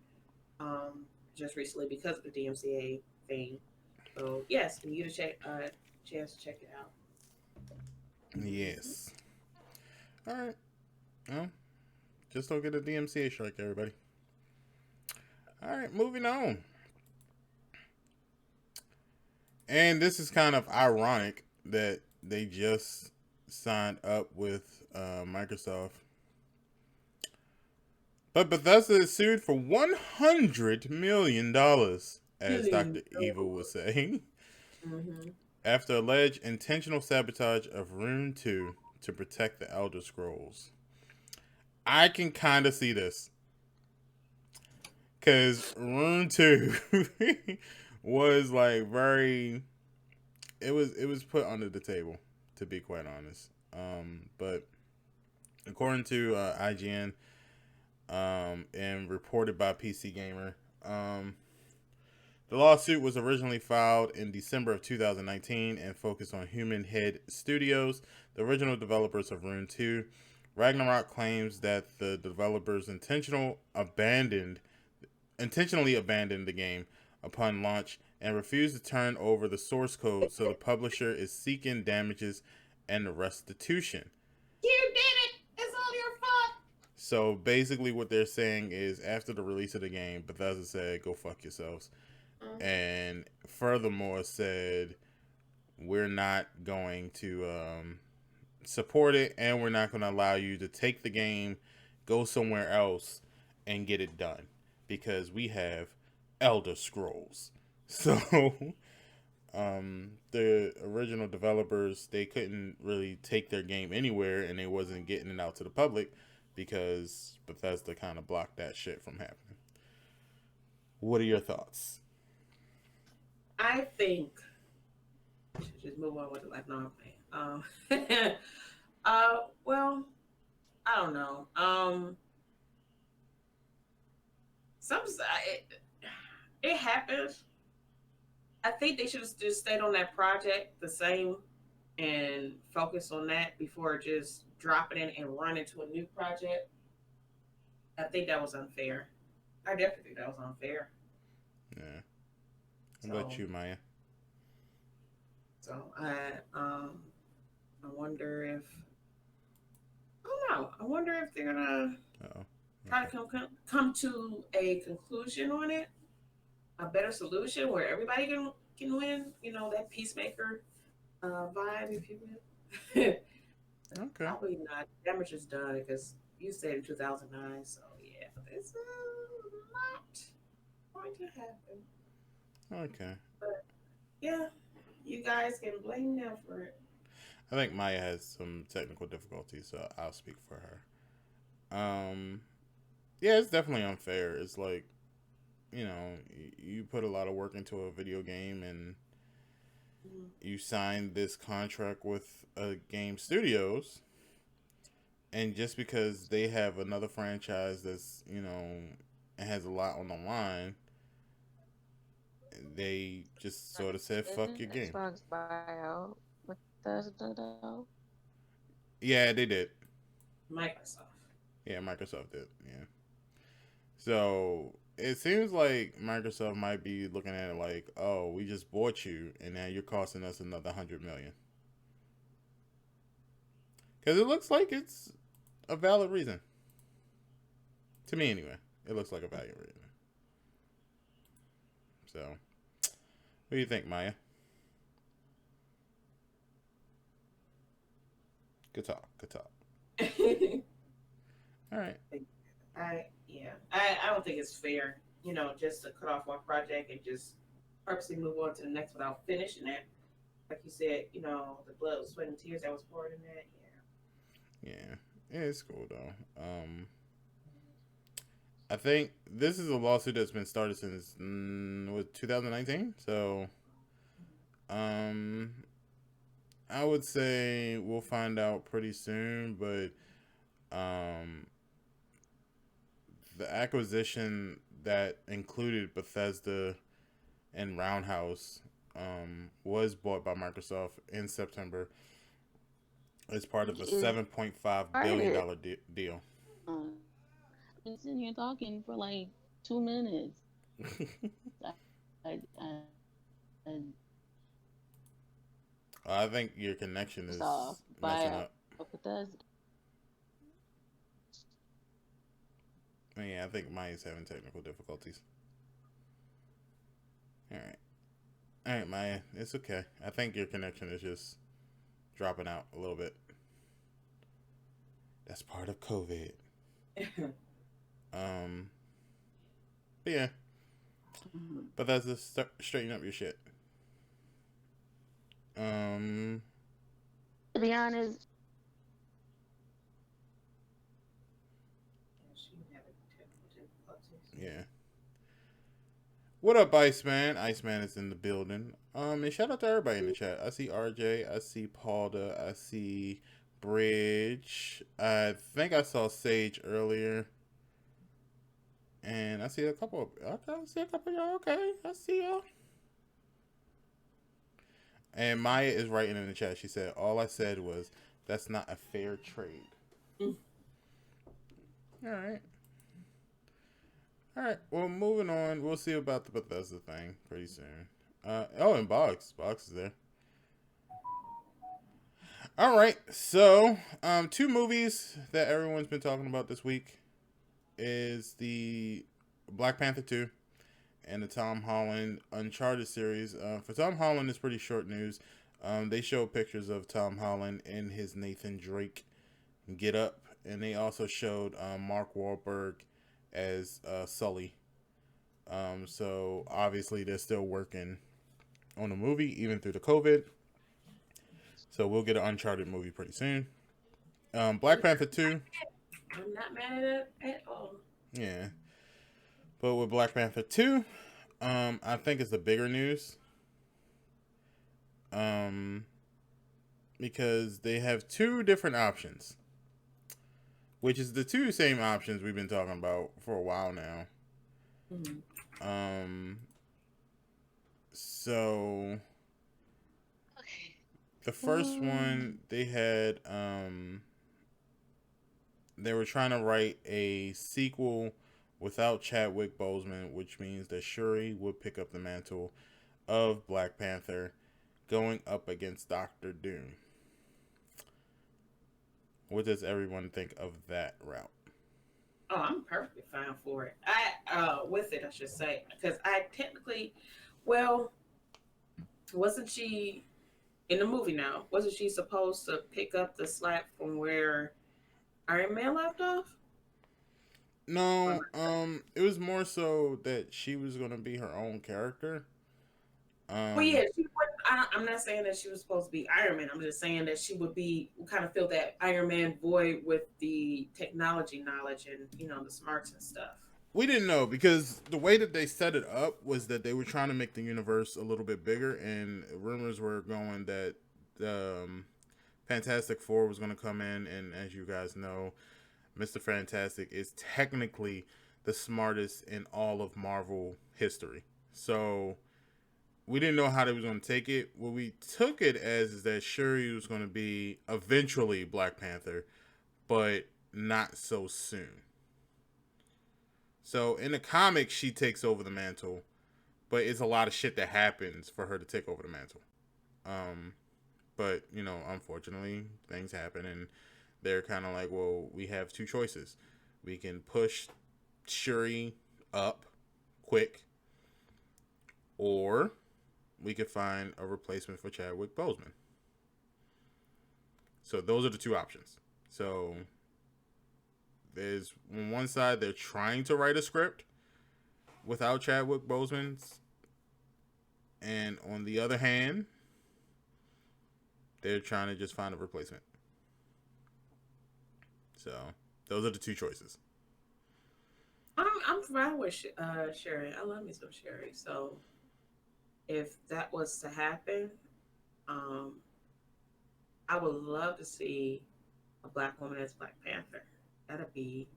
just recently because of the DMCA thing. So yes, you get a chance to check it out. Yes. All right. Well, just don't get a DMCA strike, everybody. All right, moving on. And this is kind of ironic that they just signed up with Microsoft. But Bethesda is sued for $100 million, as Dr. Evil was saying, Mm-hmm. after alleged intentional sabotage of Rune 2 to protect the Elder Scrolls. I can kind of see this. Because Rune 2 was like very... It was put under the table, to be quite honest. But according to IGN and reported by PC Gamer, the lawsuit was originally filed in December of 2019 and focused on Human Head Studios, the original developers of Rune 2. Ragnarok claims that the developers intentionally abandoned the game upon launch and refused to turn over the source code, so the publisher is seeking damages and restitution. You did it! It's all your fault! So basically what they're saying is after the release of the game, Bethesda said, go fuck yourselves. And furthermore said, we're not going to support it, and we're not going to allow you to take the game, go somewhere else, and get it done. Because we have Elder Scrolls. So, the original developers, they couldn't really take their game anywhere, and they wasn't getting it out to the public because Bethesda kind of blocked that shit from happening. What are your thoughts? I think we should just move on with the life. No, I'm playing. Well, I don't know. Some it happens. I think they should have just stayed on that project the same and focus on that before just dropping it and running to a new project. I think that was unfair. I definitely think that was unfair. Yeah. How about you, Maya? So I wonder if I don't know. I wonder if they're gonna try to come to a conclusion on it, a better solution where everybody can win. You know, that peacemaker vibe, if you will. Okay. Probably not. Damage is done because you said in 2009. So yeah, it's not going to happen. Okay. But yeah, you guys can blame them for it. I think Maya has some technical difficulties, so I'll speak for her. Yeah, it's definitely unfair. It's like, you know, you put a lot of work into a video game and you signed this contract with game studios, and just because they have another franchise that's, you know, has a lot on the line, they just sort of said, fuck your game. Xbox buyout with Bethesda though? Yeah, they did. Microsoft. Yeah, Microsoft did. Yeah. So it seems like Microsoft might be looking at it like, oh, we just bought you, and now you're costing us another $100 million. Because it looks like it's a valid reason. To me, anyway, it looks like a valid reason. So, what do you think, Maya? Good talk. Good talk. All right. I don't think it's fair, you know, just to cut off one project and just purposely move on to the next without finishing it. Like you said, you know, the blood, sweat, and tears that was poured in that. Yeah, it's cool though. I think this is a lawsuit that's been started since 2019. So, I would say we'll find out pretty soon, but um, the acquisition that included Bethesda and Roundhouse was bought by Microsoft in September as part of a Is $7.5 billion started. deal. Uh, been sitting here talking for like 2 minutes. I I think your connection Microsoft is messing by up. Bethesda. Yeah, I think Maya's having technical difficulties. All right. All right, Maya. It's okay. I think your connection is just dropping out a little bit. That's part of COVID. Um, but yeah. Mhm. But that's just straighten up your shit. Um, To be honest, She having technical difficulties. yeah. What up, Iceman? Iceman is in the building. And shout out to everybody in the chat. I see RJ. I see Paulda. I see Bridge. I think I saw Sage earlier. And I see a couple of, okay, I see a couple of y'all. Okay, I see y'all. And Maya is writing in the chat. She said, all I said was, that's not a fair trade. Mm. All right. All right. Well, moving on. We'll see about the Bethesda thing pretty soon. Oh, and Box. Box is there. All right. So, two movies that everyone's been talking about this week is the Black Panther 2 and the Tom Holland Uncharted series. For Tom Holland, it's pretty short news. They show pictures of Tom Holland in his Nathan Drake get up, and they also showed Mark Wahlberg as Sully. So obviously they're still working on the movie even through the COVID. So we'll get an Uncharted movie pretty soon. Black Panther 2, I'm not mad at it at all. yeah. But with Black Panther 2, I think it's the bigger news. Um, because they have two different options, which is the two same options we've been talking about for a while now. Mm-hmm. Um, so okay. the first one they had, they were trying to write a sequel without Chadwick Boseman, which means that Shuri would pick up the mantle of Black Panther, going up against Doctor Doom. What does everyone think of that route? Oh, I'm perfectly fine for it. With it, I should say, because I technically, well, wasn't she in the movie now? Wasn't she supposed to pick up the slack from where Iron Man left off? No, it was more so that she was gonna be her own character. Well, yeah, Um, she would. I'm not saying that she was supposed to be Iron Man. I'm just saying that she would be kind of fill that Iron Man void with the technology knowledge and the smarts and stuff. we didn't know because the way that they set it up was that they were trying to make the universe a little bit bigger, and rumors were going that Fantastic Four was going to come in, and as you guys know, Mr. Fantastic is technically the smartest in all of Marvel history. So we didn't know how they was going to take it. What we took it as is that Shuri was going to be eventually Black Panther, but not so soon. So in the comics, she takes over the mantle, but it's a lot of shit that happens for her to take over the mantle. Um, but unfortunately, things happen, and they're kind of like, well, we have two choices. We can push Shuri up quick, or we could find a replacement for Chadwick Boseman. So those are the two options. So there's on one side they're trying to write a script without Chadwick Boseman, and on the other hand, they're trying to just find a replacement. So those are the two choices. I'm fine with Sherry. I love me some Sherry. So if that was to happen, um, I would love to see a black woman as Black Panther. That'd be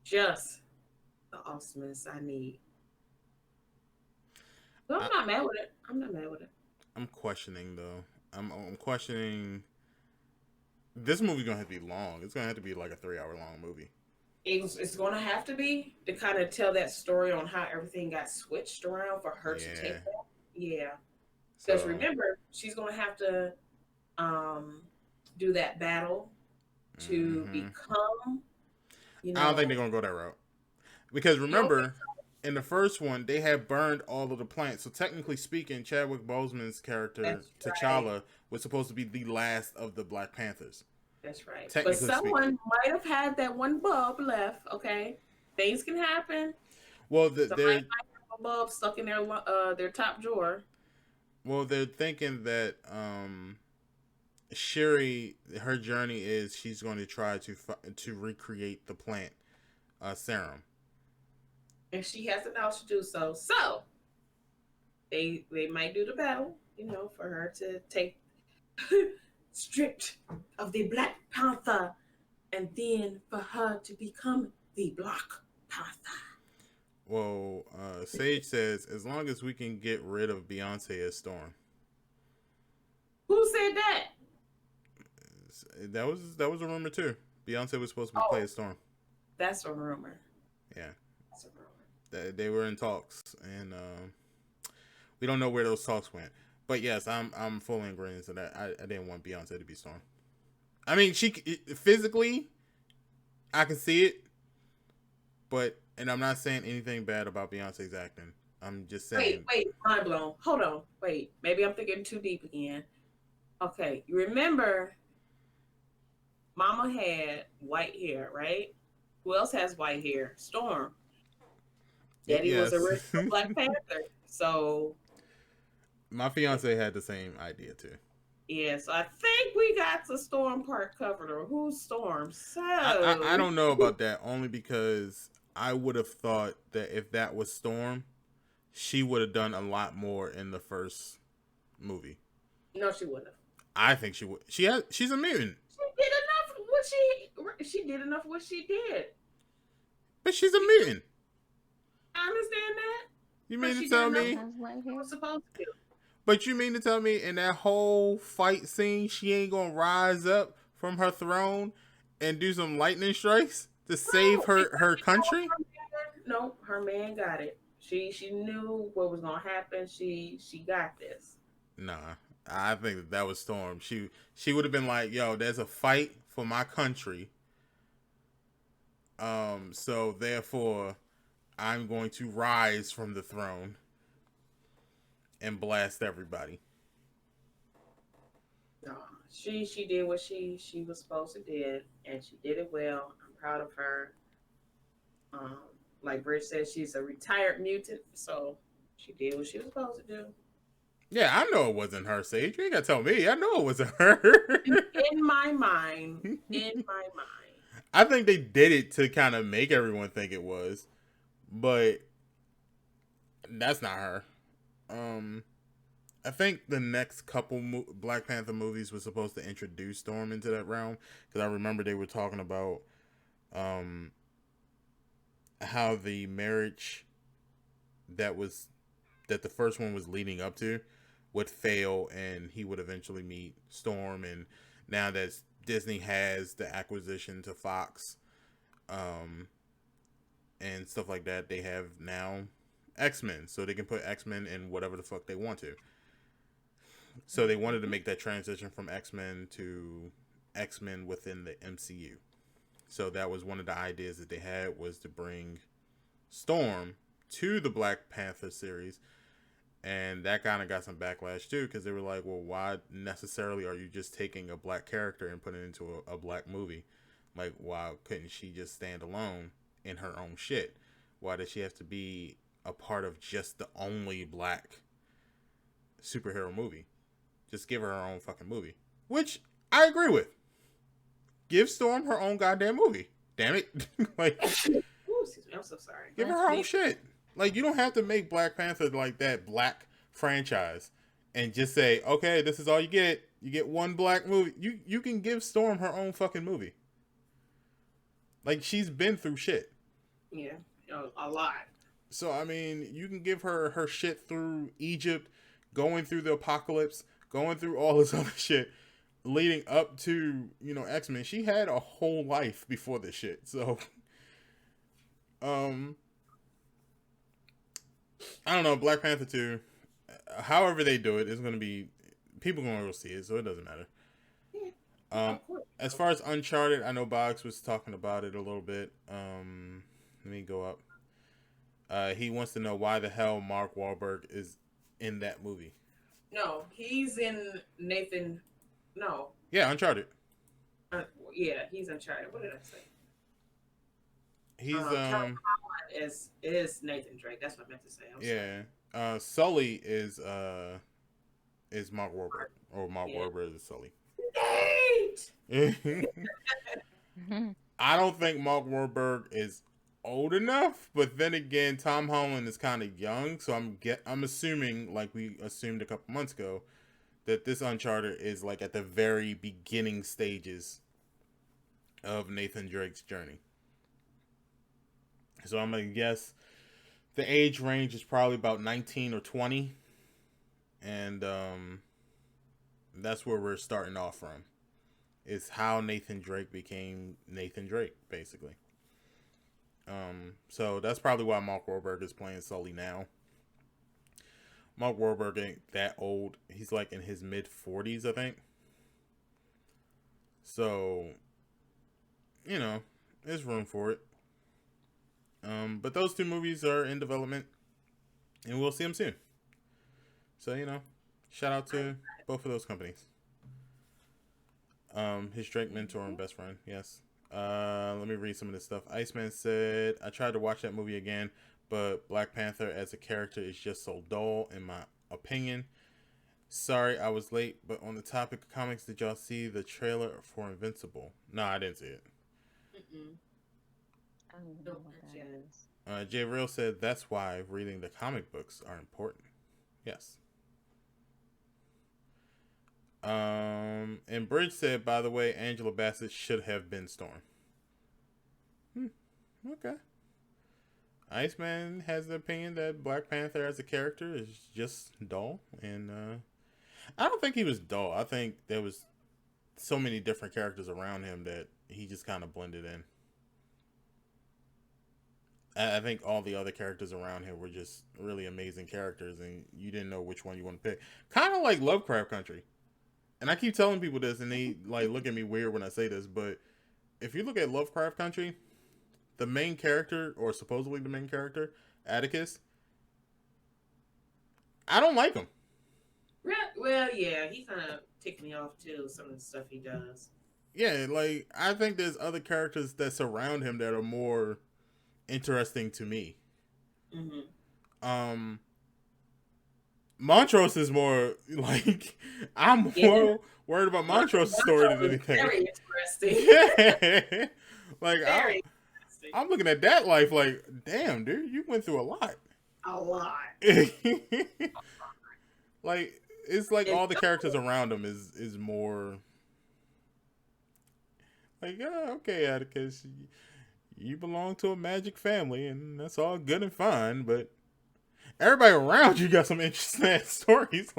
just the awesomeness I need. But I'm I, not mad with it. I'm not mad with it. I'm questioning though. I'm questioning. This movie's gonna have to be long. It's gonna have to be like a 3 hour long movie. It's going to have to be to kind of tell that story on how everything got switched around for her to take Yeah. that. Yeah. Because So. remember, she's going to have to um, do that battle to Hmm. become, you I don't think know, they're gonna go that route because you don't think remember, in the first one they had burned all of the plants. So technically speaking, Chadwick Boseman's character that's right. T'Challa was supposed to be the last of the Black Panthers. That's right. But Technically speaking. someone might have had that one bulb left. Okay, things can happen. Well, Somebody might have a bulb stuck in their top drawer. they're thinking that Shuri, her journey is she's going to try to recreate the plant serum. And she has the knowledge to do so. So they might do the battle, for her to take stripped of the Black Panther, and then for her to become the Black Panther. Well, Sage says as long as we can get rid of Beyonce as Storm. Who said that? That was a rumor too. Beyonce was supposed to be Oh, playing Storm. that's a rumor. Yeah, That's a rumor. they were in talks, and we don't know where those talks went. But yes, I'm fully in agreement to that. I didn't want Beyonce to be Storm. I mean, physically, I can see it, but and I'm not saying anything bad about Beyonce's acting. I'm just Wait, saying, wait, mind blown. Hold on. Wait, maybe I'm thinking too deep again. Okay, you remember Mama had white hair, right? Who else has white hair? Storm. Daddy was yes, original Black Panther. So, my fiance had the same idea too. yeah, so I think we got the Storm part covered, or who's Storm? I So, don't know about that only because I would have thought that if that was Storm, she would have done a lot more in the first movie. no, she wouldn't have. I think she would. She's a mutant, She did enough what she did enough what she did. but she's a She, mutant. I understand that, You but mean to she did tell enough She me? what has white she hair. was supposed to do. But you mean to tell me in that whole fight scene, she ain't gonna rise up from her throne and do some lightning strikes to save No, her country? no, her man got it. She knew what was gonna happen. She got this. Nah, I think that was Storm. She would have been like, "Yo, there's a fight for my country. So therefore, I'm going to rise from the throne and blast everybody." No, she did what she was supposed to did, and she did it well. I'm proud of her. Um, like Bridge said, she's a retired mutant, so she did what she was supposed to do. Yeah, I know it wasn't her, Sage. You ain't gotta tell me. I know it wasn't her. In my mind, in my mind. I think they did it to kind of make everyone think it was, but that's not her. Um, I think the next couple Black Panther movies were supposed to introduce Storm into that realm because I remember they were talking about um how the marriage that was that the first one was leading up to would fail and he would eventually meet Storm, and now that Disney has the acquisition to Fox um and stuff like that, they have now X-Men, so they can put X-Men in whatever the fuck they want to. So they wanted to make that transition from X-Men to X-Men within the MCU. So that was one of the ideas that they had, was to bring Storm to the Black Panther series, and that kind of got some backlash too because they were like, well, why necessarily are you just taking a black character and putting it into a black movie? Like, why couldn't she just stand alone in her own shit? Why does she have to be a part of just the only black superhero movie? Just give her own fucking movie, which I agree with. Give Storm her own goddamn movie, damn it. Like, Ooh, excuse me, I'm so sorry. give her her own shit. Like, you don't have to make Black Panther like that black franchise and just say, okay, this is all you get. You get one black movie. You can give Storm her own fucking movie. Like, she's been through shit. Yeah, a lot. So, I mean, you can give her shit through Egypt, going through the apocalypse, going through all this other shit, leading up to, X-Men. She had a whole life before this shit. So, I don't know, Black Panther 2, however they do it, is going to be, people going to go see it, so it doesn't matter. As far as Uncharted, I know Boggs was talking about it a little bit. Let me go up. He wants to know why the hell Mark Wahlberg is in that movie. No, he's in Nathan. No. Yeah, Uncharted. Yeah, he's Uncharted. What did I say? He's is Nathan Drake. That's what I meant to say. Sorry. Sully is Mark Wahlberg, or Mark Wahlberg is Sully. I don't think Mark Wahlberg is old enough, but then again, Tom Holland is kind of young, so I'm assuming, like we assumed a couple months ago, that this Uncharted is like at the very beginning stages of Nathan Drake's journey. So I'm gonna guess the age range is probably about 19 or 20, and that's where we're starting off from. Is how Nathan Drake became Nathan Drake, basically. So that's probably why Mark Wahlberg is playing Sully now. Mark Wahlberg ain't that old. He's like in his mid-40s, I think. So, there's room for it. But those two movies are in development, and we'll see them soon. So, shout out to both of those companies. His Drake mentor and best friend, yes. Let me read some of this stuff. Iceman said, I tried to watch that movie again, but Black Panther as a character is just so dull, in my opinion. Sorry, I was late, but on the topic of comics, did y'all see the trailer for Invincible? No, I didn't see it. I don't know what that is. J. Real said, that's why reading the comic books are important. Yes. And Bridge said, by the way, Angela Bassett should have been Storm. Okay. Iceman has the opinion that Black Panther as a character is just dull, and I don't think he was dull. I think there was so many different characters around him that he just kind of blended in. I think all the other characters around him were just really amazing characters, and you didn't know which one you want to pick. Kind of like Lovecraft Country. And I keep telling people this, and they look at me weird when I say this, but if you look at Lovecraft Country, the main character, or supposedly the main character, Atticus, I don't like him. Well, yeah, he kind of ticked me off too. Some of the stuff he does. Yeah, I think there's other characters that surround him that are more interesting to me. Mm-hmm. Montrose is more I'm more worried about Montrose's story than anything. Very interesting. Yeah, Very I'm looking at that life like, damn, dude, you went through a lot. A lot. It's like all the characters around him is more okay, Atticus, you belong to a magic family, and that's all good and fine, but everybody around you got some interesting stories.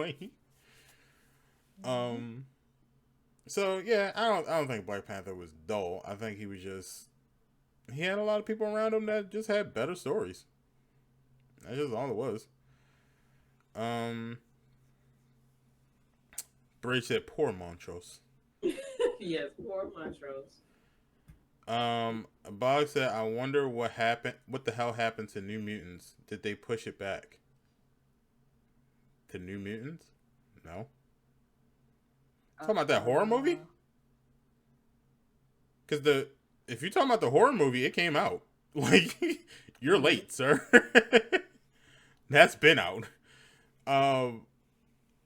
So yeah, I don't think Black Panther was dull. I think he had a lot of people around him that just had better stories. That's just all it was. Bridge said, poor Montrose. Yes, poor Montrose. Bog said, I wonder what the hell happened to New Mutants? Did they push it back? To New Mutants? No. Talking about that horror movie? Because if you're talking about the horror movie, it came out. You're late, sir. That's been out. I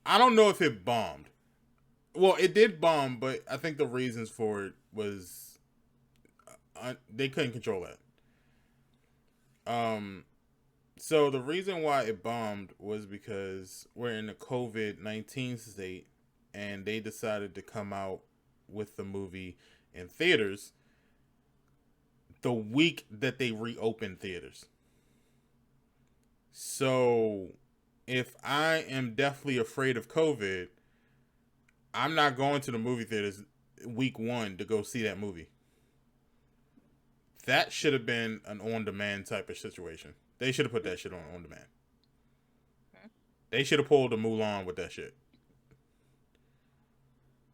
don't know if it bombed. Well, it did bomb, but I think the reasons for it was they couldn't control that. So the reason why it bombed was because we're in a COVID-19 state, and they decided to come out with the movie in theaters the week that they reopened theaters. So if I am deathly afraid of COVID, I'm not going to the movie theaters week 1 to go see that movie. That should have been an on-demand type of situation. They should have put that shit on demand. They should have pulled a Mulan with that shit.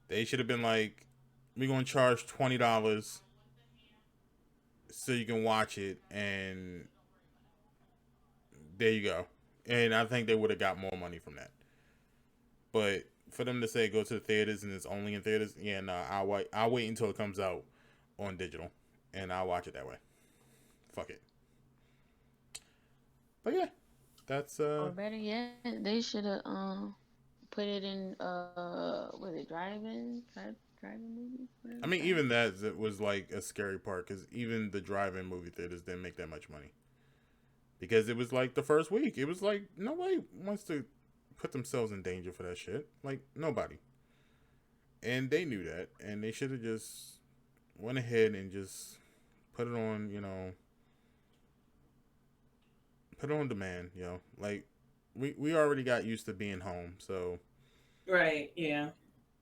They should have been like, we're going to charge $20 so you can watch it, and there you go. And I think they would have got more money from that. But for them to say go to the theaters and it's only in theaters, yeah, no, I'll wait until it comes out on digital, and I'll watch it that way. Fuck it. But yeah, that's Or better yet, they should have put it in was it drive-in movies? I mean, even that was like a scary part, because even the drive-in movie theaters didn't make that much money, because it was like the first week. It was like nobody wants to put themselves in danger for that shit. Like, nobody. And they knew that, and they should have just went ahead and just put it on, put it on demand, Like, we already got used to being home, so. Right, yeah.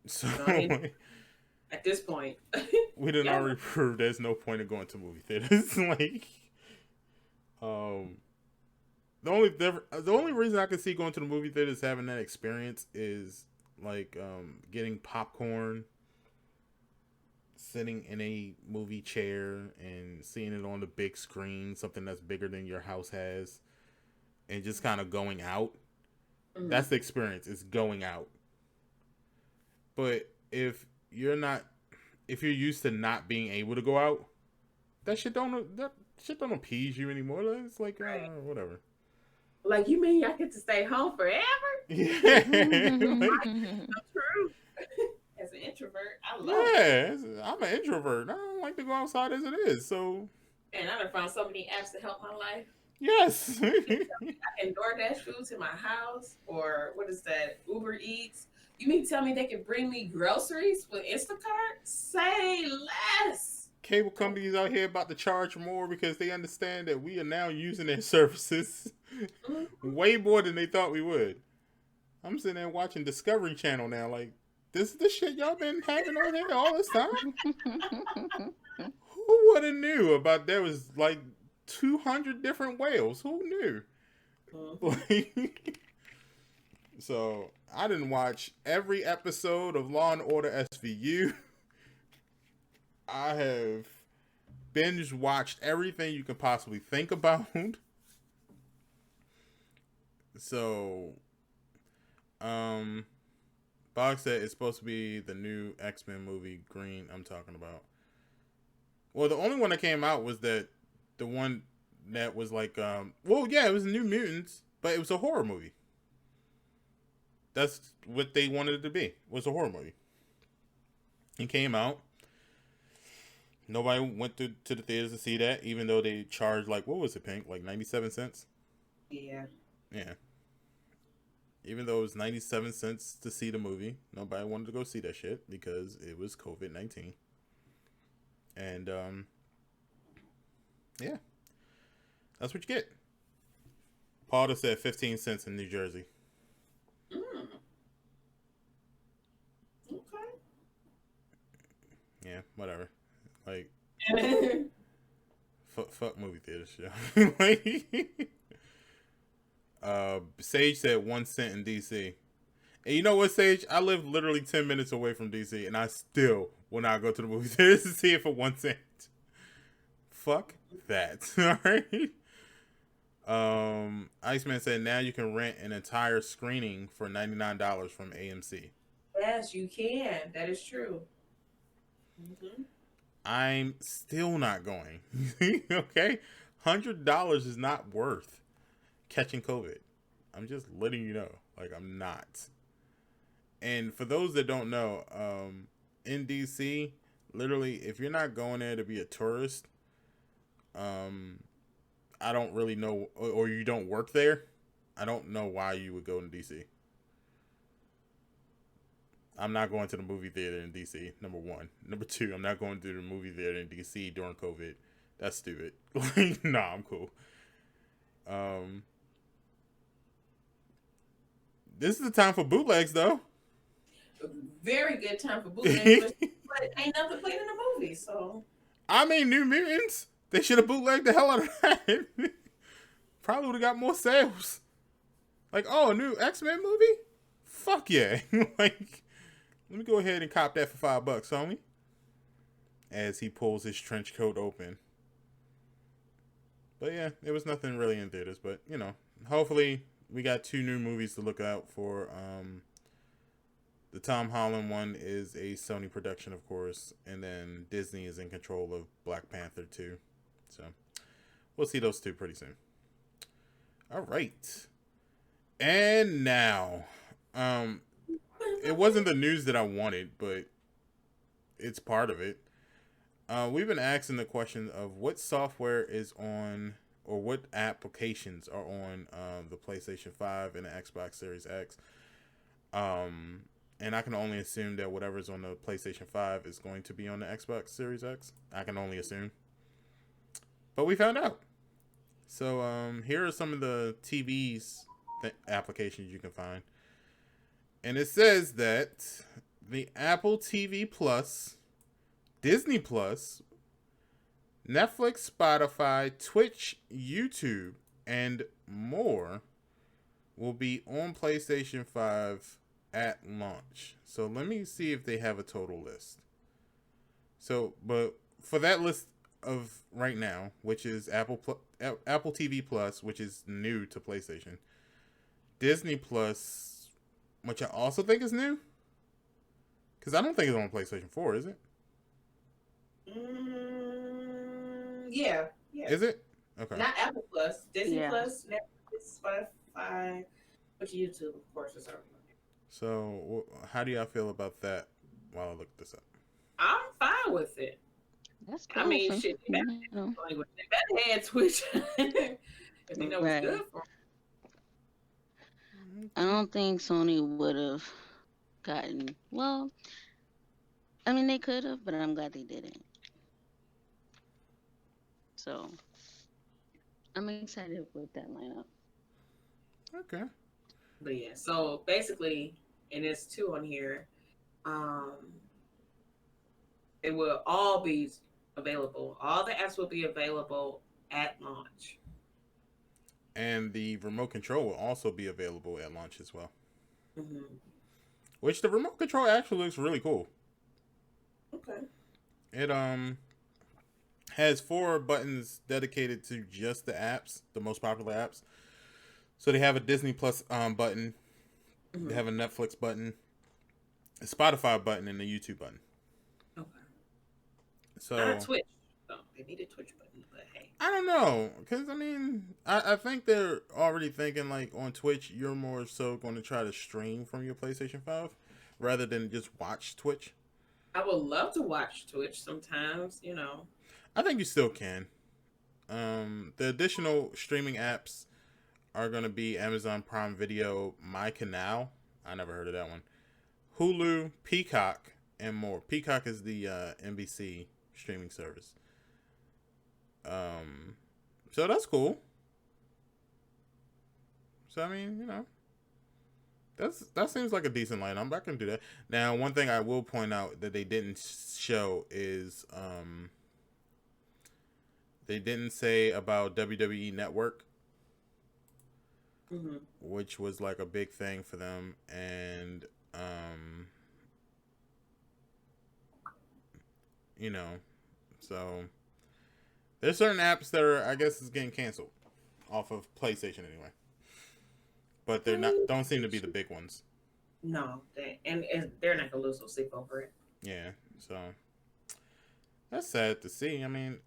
So, at this point. we didn't already prove there's no point in going to movie theaters. Like, the only reason I can see going to the movie theaters having that experience is like getting popcorn, sitting in a movie chair and seeing it on the big screen, something that's bigger than your house has, and just kind of going out. Mm-hmm. That's the experience. It's going out. But if you're used to not being able to go out, that shit don't appease you anymore. It's like, whatever. Like, you mean I get to stay home forever? Yeah. Like, true. As an introvert, I love it. Yeah, I'm an introvert. I don't like to go outside as it is. So. And I done found so many apps to help my life. Yes. I can DoorDash food to my house, or what is that? Uber Eats. You mean tell me they can bring me groceries with Instacart? Say less. Cable companies out here about to charge more because they understand that we are now using their services way more than they thought we would. I'm sitting there watching Discovery Channel now, like, this is the shit y'all been having on here all this time? Who would have knew about there was like 200 different whales? Who knew? So I didn't watch every episode of Law and Order SVU. I have binge watched everything you can possibly think about. So, Bog said it's supposed to be the new X-Men movie, Green. I'm talking about. Well, the only one that came out was the one that was like, it was New Mutants, but it was a horror movie. That's what they wanted it to be. Was a horror movie. It came out. Nobody went to the theaters to see that, even though they charged, like, what was it, Pink? Like 97 cents? Yeah. Yeah. Even though it was 97 cents to see the movie, nobody wanted to go see that shit because it was COVID-19. And, yeah. That's what you get. Paul said 15 cents in New Jersey. Okay. Yeah, whatever. Like, fuck movie theaters, yeah. Like, Sage said 1 cent in DC. And you know what, Sage? I live literally 10 minutes away from DC, and I still will not go to the movie theaters to see it for 1 cent. Fuck that. Alright? Iceman said now you can rent an entire screening for $99 from AMC. Yes, you can. That is true. Mm-hmm. I'm still not going. Okay? $100 is not worth catching COVID. I'm just letting you know. Like, I'm not. And for those that don't know, in DC, literally, if you're not going there to be a tourist, I don't really know, or you don't work there, I don't know why you would go to DC. I'm not going to the movie theater in DC. Number one. Number two, I'm not going to the movie theater in DC during COVID. That's stupid. Like, nah, I'm cool. This is the time for bootlegs, though. Very good time for bootlegs, but ain't nothing played in the movie, so. I mean, New Mutants. They should have bootlegged the hell out of that. Probably would have got more sales. Like, oh, a new X-Men movie? Fuck yeah. Like, let me go ahead and cop that for $5, homie. As he pulls his trench coat open. But yeah, it was nothing really in theaters. But, you know, hopefully we got 2 new movies to look out for. The Tom Holland one is a Sony production, of course. And then Disney is in control of Black Panther 2. So, we'll see those 2 pretty soon. All right. And now, it wasn't the news that I wanted, but it's part of it. We've been asking the question of what software is on, or what applications are on the PlayStation 5 and the Xbox Series X. And I can only assume that whatever's on the PlayStation 5 is going to be on the Xbox Series X. I can only assume. But we found out. So here are some of the TVs applications you can find. And it says that the Apple TV Plus, Disney Plus, Netflix, Spotify, Twitch, YouTube, and more will be on PlayStation 5 at launch. So let me see if they have a total list. So, but for that list of right now, which is Apple TV Plus, which is new to PlayStation, Disney Plus, which I also think is new, because I don't think it's on PlayStation 4, is it? Yeah. Is it? Okay. Not Apple Plus, Disney Plus, Netflix, Spotify, but YouTube, of course, is already on there. So, how do y'all feel about that while I look this up? I'm fine with it. That's cool. I mean, shit, they better had Twitch. If they know what's good for them. I don't think Sony would have gotten, well, I mean, they could have, but I'm glad they didn't. So, I'm excited with that lineup. Okay. But yeah, so basically, and there's 2 on here, it will all be available. All the apps will be available at launch. And the remote control will also be available at launch as well. Mm-hmm. Which the remote control actually looks really cool. Okay. It has 4 buttons dedicated to just the apps, the most popular apps. So they have a Disney Plus button, they have a Netflix button, a Spotify button, and a YouTube button. Okay. So not Twitch. No, they need a Twitch button, but hey. I don't know, because I mean, I think they're already thinking like on Twitch, you're more so going to try to stream from your PlayStation 5 rather than just watch Twitch. I would love to watch Twitch sometimes, you know. I think you still can. The additional streaming apps are going to be Amazon Prime Video, My Canal. I never heard of that one. Hulu, Peacock, and more. Peacock is the NBC streaming service. So that's cool. So I mean, you know, that seems like a decent lineup. I can do that. Now, one thing I will point out that they didn't show is they didn't say about WWE Network, which was like a big thing for them, and you know, so there's certain apps that are, I guess, is getting canceled off of PlayStation anyway, but don't seem to be the big ones. No, and they're not gonna lose no sleep over it. Yeah, so that's sad to see. I mean,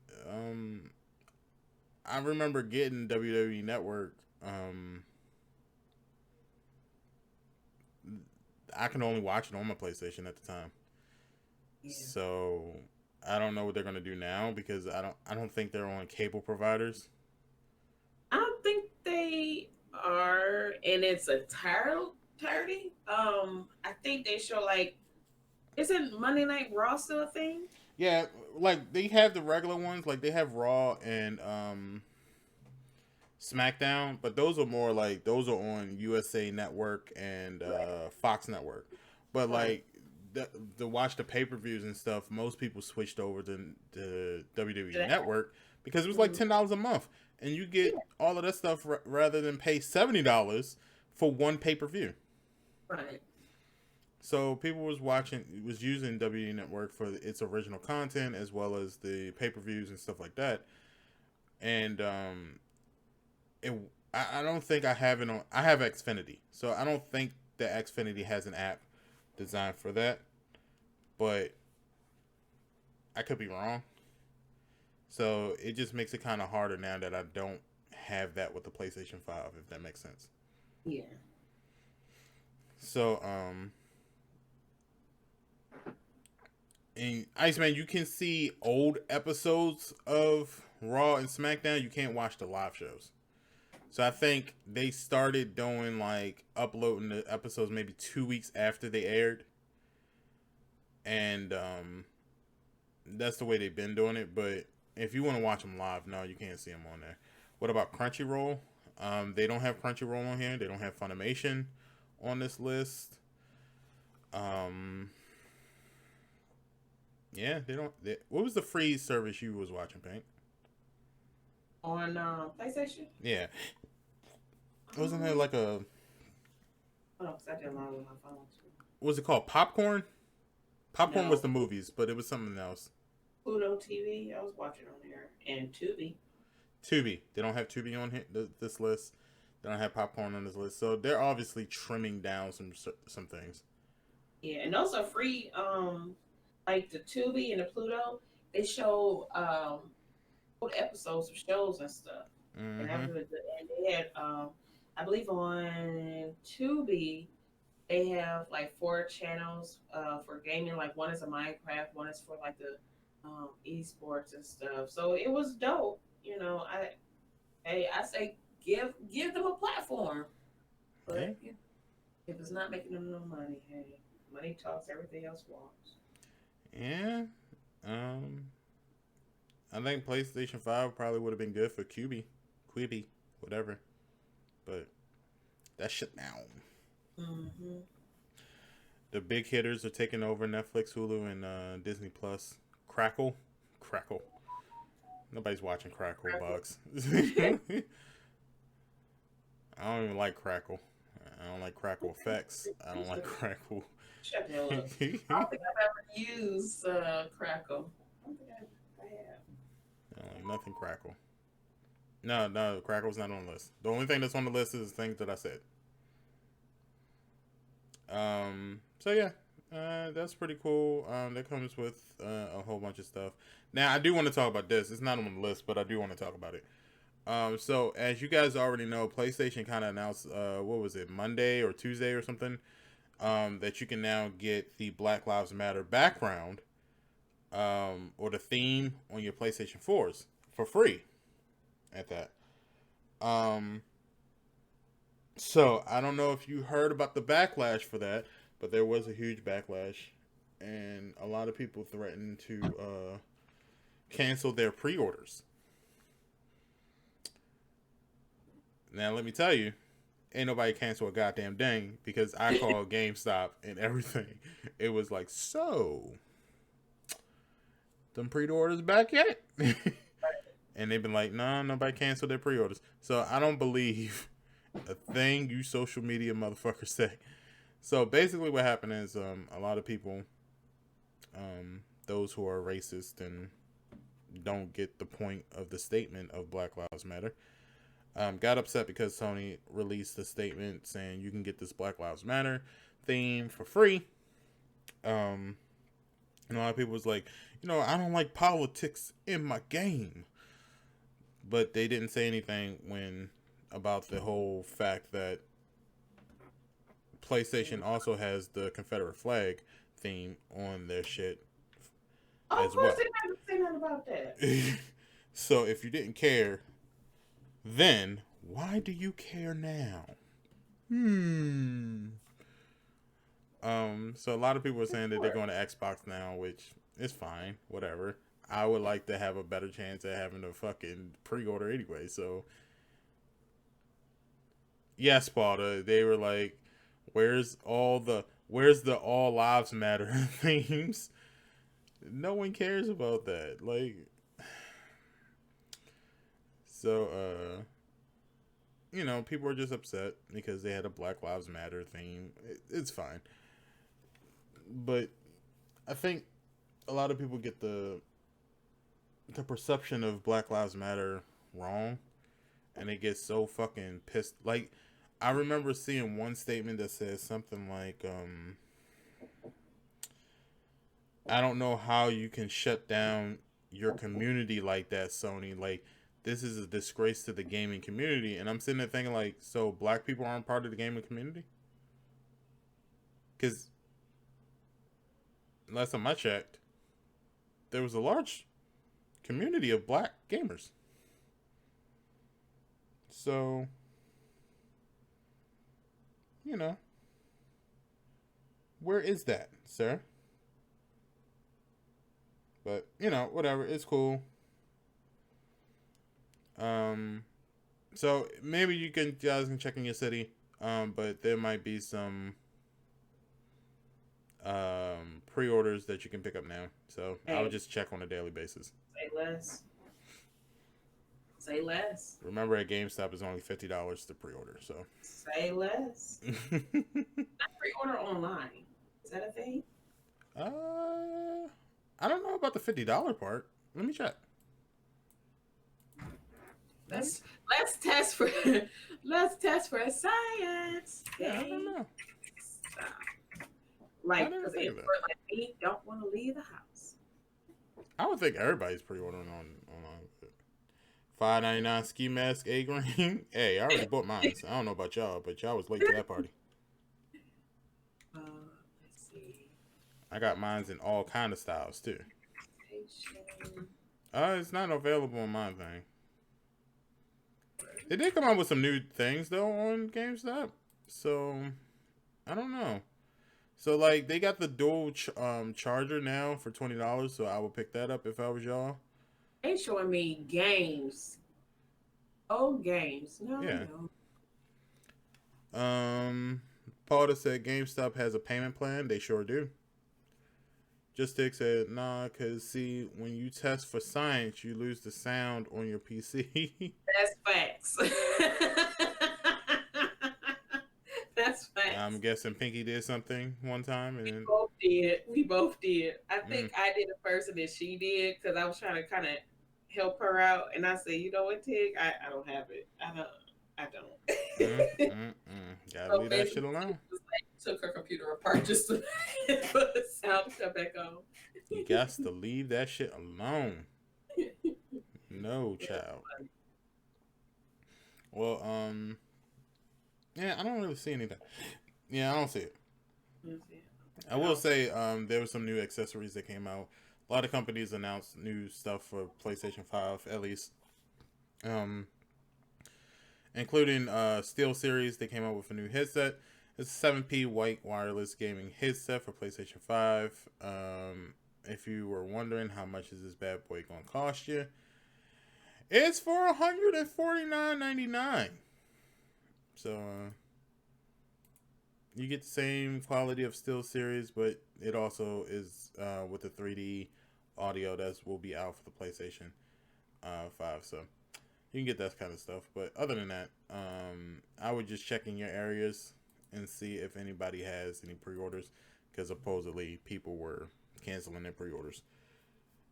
I remember getting WWE Network. I can only watch it on my PlayStation at the time. Yeah. So I don't know what they're gonna do now, because I don't think they're on cable providers. I don't think they are, and it's entirety. I think they show like Isn't Monday Night Raw still a thing? Yeah, like they have the regular ones, like they have Raw and SmackDown, but those are more like those are on USA Network and Right. Fox Network. But Right. like the watch the pay per views and stuff, most people switched over to the WWE Network because it was like Mm-hmm. $10 a month, and you get Yeah. all of that stuff rather than pay $70 for one pay per view. Right. So people was using WWE Network for its original content as well as the pay per views and stuff like that. And it I don't think I have it on. I have Xfinity, so I don't think that Xfinity has an app designed for that. But I could be wrong. So it just makes it kind of harder now that I don't have that with the PlayStation 5, if that makes sense. Yeah. So in Iceman, you can see old episodes of Raw and SmackDown. You can't watch the live shows. So I think they started doing like uploading the episodes maybe 2 weeks after they aired, and that's the way they've been doing it. But if you want to watch them live, no, you can't see them on there. What about Crunchyroll? They don't have Crunchyroll on here. They don't have Funimation on this list. Um, yeah, they don't. What was the free service you was watching, Pink? On PlayStation? Yeah, wasn't there Um, like a oh, because I did a lot on my phone too. what was it called? Popcorn. Popcorn was No, the movies, but it was something else. Pluto TV. I was watching on there, and Tubi. Tubi. They don't have Tubi on here, this list. They don't have Popcorn on this list, so they're obviously trimming down some things. Yeah, and those are free. Like the Tubi and the Pluto, they show old episodes of shows and stuff, and that Mm-hmm. was really good. And they had I believe on Tubi they have like four channels for gaming. Like one is a Minecraft, one is for like the esports and stuff. So it was dope. I say give them a platform, Hey, but if it's not making them no money, hey, money talks, everything else walks. yeah. Um, I think PlayStation 5 probably would have been good for Quibi, whatever. But that shit now. Mm-hmm. The big hitters are taking over Netflix, Hulu, and Disney Plus. Crackle. Nobody's watching Crackle, Box. I don't even like Crackle. I don't like Crackle effects. I don't like Crackle. Shut the hell up. I don't think I've ever used Crackle. I don't think I have. I don't like nothing Crackle. No, Crackle's not on the list. The only thing that's on the list is things that I said. So yeah, that's pretty cool. That comes with a whole bunch of stuff. Now I do want to talk about this. It's not on the list, but I do want to talk about it. So as you guys already know, PlayStation kind of announced, what was it, Monday or Tuesday or something, that you can now get the Black Lives Matter background, or the theme on your PlayStation 4s for free at that. Um, so I don't know if you heard about the backlash for that, but there was a huge backlash, and a lot of people threatened to cancel their pre-orders. Now let me tell you, ain't nobody cancel a goddamn thing because I called GameStop and everything. It was like, so them pre-orders back yet? And they've been like, no, nobody canceled their pre-orders. So I don't believe a thing you social media motherfuckers say. So basically what happened is a lot of people, those who are racist and don't get the point of the statement of Black Lives Matter, got upset because Sony released a statement saying you can get this Black Lives Matter theme for free. And a lot of people was like, I don't like politics in my game. But they didn't say anything about the whole fact that PlayStation also has the Confederate flag theme on their shit Oh, of as course well. they never say nothing about that. So if you didn't care then, why do you care now? So a lot of people are saying that they're going to Xbox now, which is fine, whatever. I would like to have a better chance at having a fucking pre-order anyway. So yes, Sparta, they were like, where's the all lives matter themes? No one cares about that. Like, so people are just upset because they had a Black Lives Matter theme. It's fine. But I think a lot of people get the perception of Black Lives Matter wrong, and they get so fucking pissed. Like, I remember seeing one statement that says something like, I don't know how you can shut down your community like that, Sony. Like, this is a disgrace to the gaming community. And I'm sitting there thinking, like, so black people aren't part of the gaming community? Because last time I checked, there was a large community of black gamers. So, where is that, sir? But, whatever. It's cool. So maybe you guys can check in your city. But there might be some pre-orders that you can pick up now. So I would just check on a daily basis. Say less. Say less. Remember, at GameStop is only $50 to pre-order. So say less. I pre-order online. Is that a thing? I don't know about the $50 part. Let me check. Let's test for science. Yeah, I don't know. Like, because like me don't want to leave the house. I would think everybody's pre-ordering online. $5.99 ski mask, A-Green. Hey, I already bought mine. So I don't know about y'all, but y'all was late to that party. Let's see. I got mines in all kind of styles too. It's not available on my thing. They did come out with some new things though on GameStop, so I don't know. So like they got the dual charger now for $20, so I would pick that up if I was y'all. They showing me games. Old games. No, yeah. No. Paula said GameStop has a payment plan. They sure do. Just Dick said, nah, because see, when you test for science, you lose the sound on your PC. That's facts. That's facts. I'm guessing Pinky did something one time. And We both did. I think I did it first and then she did because I was trying to kind of help her out. And I said, you know what, Tig? I don't have it. I don't. Gotta leave that shit alone. Took her computer apart just to put the sound to come back on. You got to leave that shit alone. No, child. Well, yeah, I don't really see anything. Yeah, I don't see it. I will say, there were some new accessories that came out. A lot of companies announced new stuff for PlayStation 5, at least. Including SteelSeries, they came out with a new headset. It's a 7P white wireless gaming headset for PlayStation 5. If you were wondering how much is this bad boy going to cost you, it's for $149.99. So you get the same quality of SteelSeries, but it also is with the 3D audio that will be out for the PlayStation 5. So you can get that kind of stuff. But other than that, I would just check in your areas and see if anybody has any pre-orders, because supposedly people were canceling their pre-orders.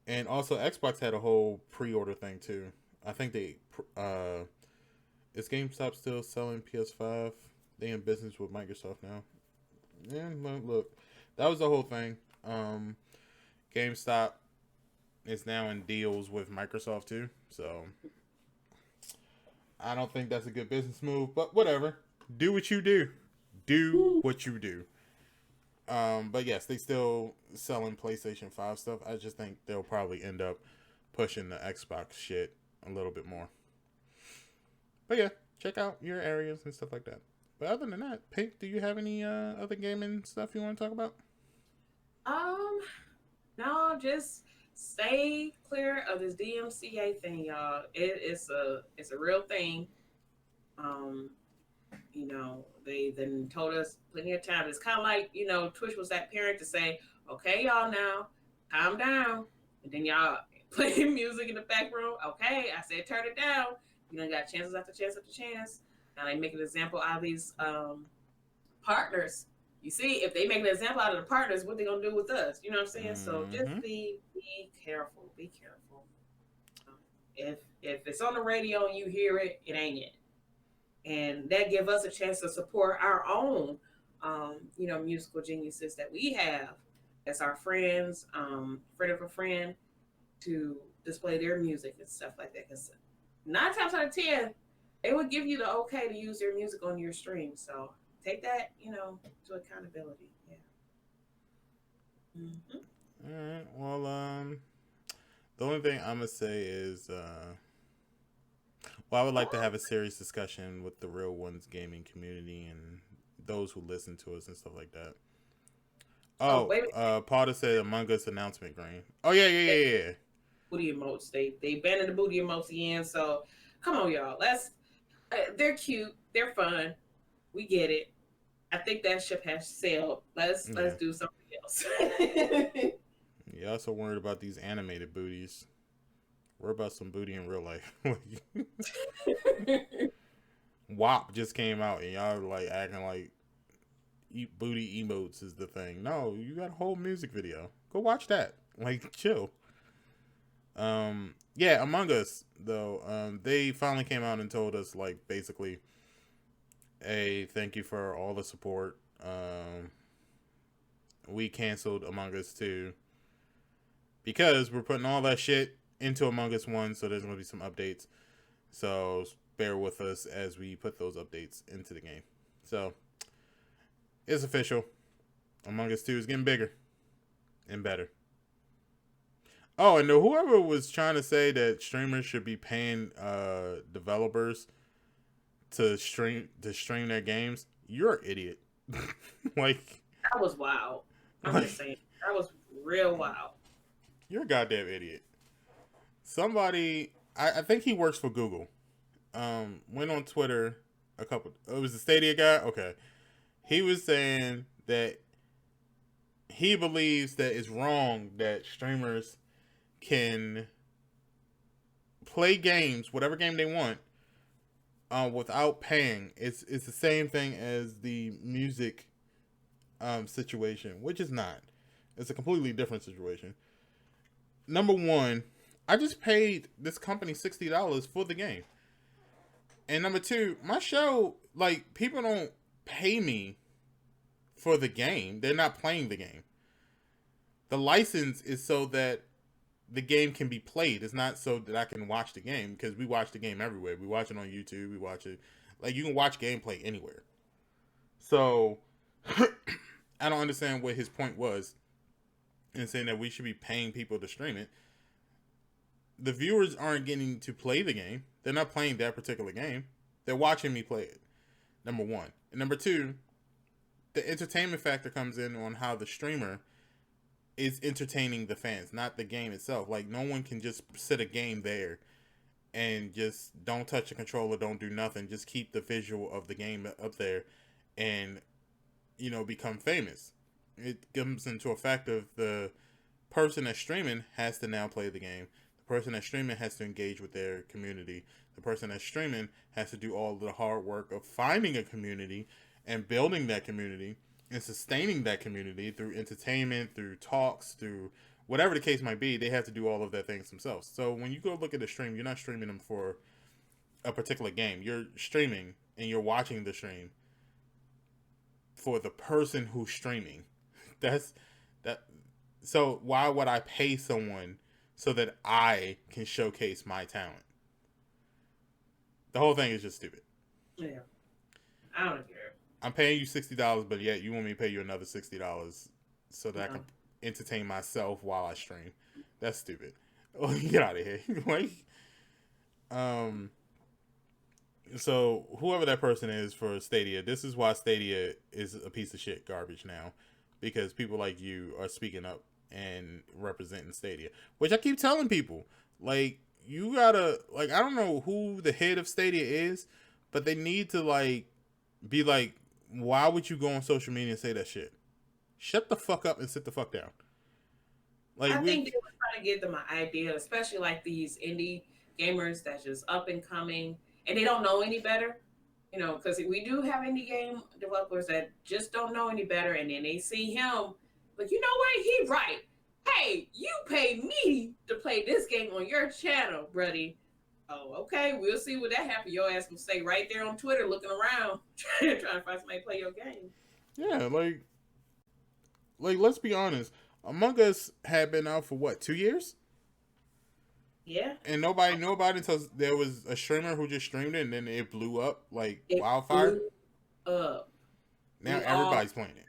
And also Xbox had a whole pre-order thing too. I think they is GameStop still selling PS5? They in business with Microsoft now. Yeah, look, that was the whole thing. GameStop is now in deals with Microsoft too, so I don't think that's a good business move, but whatever. Do what you do. Do what you do. But yes, they still selling PlayStation 5 stuff. I just think they'll probably end up pushing the Xbox shit a little bit more. But yeah, check out your areas and stuff like that. But other than that, Pink, do you have any other gaming stuff you want to talk about? Um, no, just stay clear of this DMCA thing, y'all. It's a real thing. Um, they then told us plenty of times. It's kind of like, Twitch was that parent to say, okay, y'all now, calm down. And then y'all playing music in the back room. Okay, I said turn it down. Got chances after chance after chance. Now they make an example out of these partners. You see, if they make an example out of the partners, what they gonna do with us? You know what I'm saying? So just Mm-hmm. be careful. Be careful. If it's on the radio and you hear it, it ain't it. And that give us a chance to support our own musical geniuses that we have as our friends, friend of a friend, to display their music and stuff like that. Because 9 times out of 10 they would give you the okay to use their music on your stream, so take that to accountability. Yeah. All right. Well, the only thing I'm gonna say is, well, I would like to have a serious discussion with the Real Ones gaming community and those who listen to us and stuff like that. Oh, Oh, wait a minute. Potter said Among Us announcement, Green. Oh yeah. Booty emotes. They banned the booty emotes again. So come on, y'all. Let's. They're cute. They're fun. We get it. I think that ship has sailed. Let's Yeah. do something else. Yeah. Also worried about these animated booties. We're about some booty in real life. WAP just came out and y'all like acting like booty emotes is the thing. No, you got a whole music video. Go watch that. Like, chill. Yeah, Among Us though, they finally came out and told us like basically, hey, thank you for all the support. We canceled Among Us 2 because we're putting all that shit into Among Us 1, so there's gonna be some updates. So bear with us as we put those updates into the game. So it's official. Among Us 2 is getting bigger and better. Oh, and whoever was trying to say that streamers should be paying developers to stream their games, you're an idiot. like, that was wild. I'm like just saying. That was real wild. you're a goddamn idiot. Somebody, I think he works for Google. Went on Twitter it was the Stadia guy. Okay, he was saying that he believes that it's wrong that streamers can play games, whatever game they want, without paying. It's the same thing as the music situation, which is not. It's a completely different situation. Number one, I just paid this company $60 for the game. And number two, my show, like, people don't pay me for the game. They're not playing the game. The license is so that the game can be played. It's not so that I can watch the game, because we watch the game everywhere. We watch it on YouTube. We watch it. Like, you can watch gameplay anywhere. So, I don't understand what his point was in saying that we should be paying people to stream it. The viewers aren't getting to play the game. They're not playing that particular game. They're watching me play it. Number one. And number two, the entertainment factor comes in on how the streamer is entertaining the fans, not the game itself. Like, no one can just sit a game there and just don't touch the controller, don't do nothing, just keep the visual of the game up there and, become famous. It comes into a fact of the person that's streaming has to now play the game. The person that's streaming has to engage with their community. The person that's streaming has to do all the hard work of finding a community and building that community and sustaining that community through entertainment, through talks, through whatever the case might be. They have to do all of that things themselves. So when you go look at the stream, you're not streaming them for a particular game. You're streaming and you're watching the stream for the person who's streaming. That's that. So why would I pay someone so that I can showcase my talent? The whole thing is just stupid. Yeah, I don't care. I'm paying you $60, but yet you want me to pay you another $60 so that I can entertain myself while I stream. That's stupid. Get out of here. So whoever that person is for Stadia, this is why Stadia is a piece of shit garbage now, because people like you are speaking up and representing Stadia, which I keep telling people, like, you gotta, like, I don't know who the head of Stadia is, but they need to, like, be like, why would you go on social media and say that shit? Shut the fuck up and sit the fuck down. Like, I think they were trying to give them an idea, especially like these indie gamers that's just up and coming and they don't know any better. You know, because we do have indie game developers that just don't know any better, and then they see him, like, you know what, he right. Hey, you pay me to play this game on your channel, buddy. Oh, okay, we'll see what that happens. Your ass will stay right there on Twitter looking around, trying to find somebody to play your game. yeah, like let's be honest. Among Us had been out for what, 2 years? Yeah. And nobody knew about it until there was a streamer who just streamed it, and then it blew up like It wildfire. blew up. Now everybody's playing it.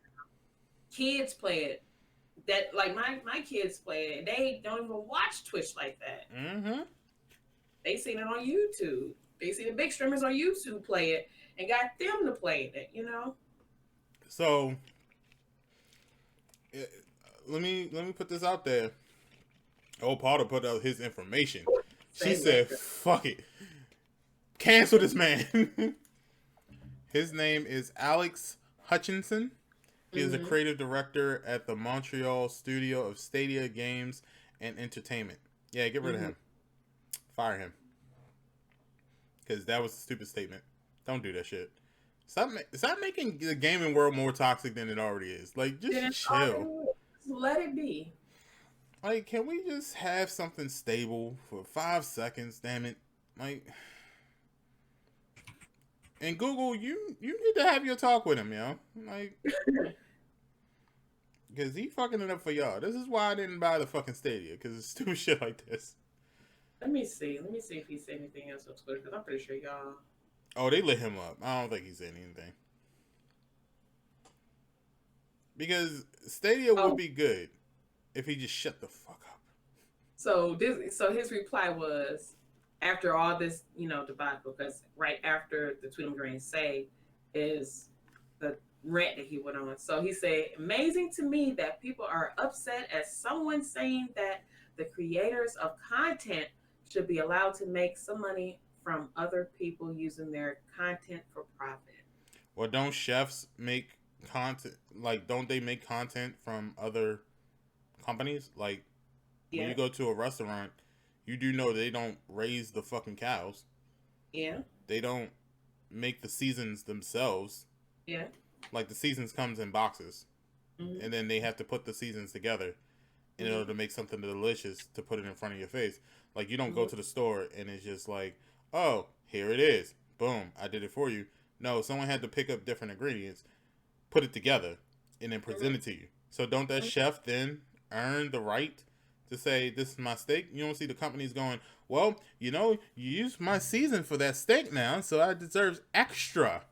Kids play it. That, like, my kids play it. They don't even watch Twitch like that. Mm-hmm. They seen it on YouTube. They see the big streamers on YouTube play it and got them to play it, you know? So let me put this out there. Oh, Potter put out his information. She said, fuck it. Cancel this man. His name is Alex Hutchinson. He is a creative director at the Montreal studio of Stadia Games and Entertainment. Yeah, get rid of him. Fire him. Because that was a stupid statement. Don't do that shit. Stop making the gaming world more toxic than it already is. Like, just chill. Let it be. Like, can we just have something stable for 5 seconds? Damn it! Like, and Google, you need to have your talk with him, yo. Like, because he fucking it up for y'all. This is why I didn't buy the fucking Stadia, because it's stupid shit like this. Let me see if he said anything else on Twitter, because I'm pretty sure y'all. Oh, they lit him up. I don't think he said anything. Because Stadia would be good if he just shut the fuck up. So his reply was, after all this, debacle, because right after the Tweet 'em Green say is the rant that he went on. So he said, amazing to me that people are upset at someone saying that the creators of content should be allowed to make some money from other people using their content for profit. Well, don't chefs make content? Like, don't they make content from other companies? Like, when you go to a restaurant, you do know they don't raise the fucking cows. Yeah. They don't make the seasons themselves. Yeah. Like, the seasons comes in boxes. Mm-hmm. And then they have to put the seasons together in order to make something delicious to put it in front of your face. Like, you don't go to the store and it's just like, oh, here it is. Boom, I did it for you. No, someone had to pick up different ingredients, put it together, and then present it to you. So don't that chef then earn the right to say, this is my steak? You don't see the companies going, well, you used my season for that steak now, so I deserve extra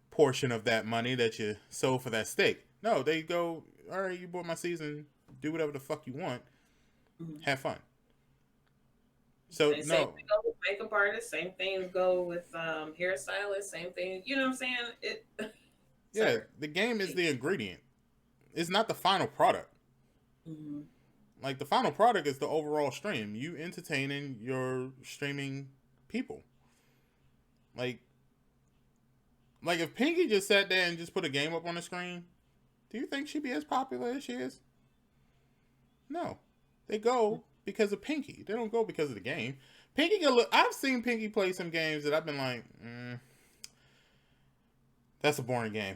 portion of that money that you sold for that steak. No, they go, all right, you bought my season, do whatever the fuck you want. Have fun. So same thing go with makeup artists, same things go with hairstylists, same thing. You know what I'm saying? Yeah, the game is the ingredient. It's not the final product. Mm-hmm. Like, the final product is the overall stream. You entertaining your streaming people. Like if Pinky just sat there and just put a game up on the screen, do you think she'd be as popular as she is? No. They go because of Pinky. They don't go because of the game. Pinky can look. I've seen Pinky play some games that I've been like, that's a boring game.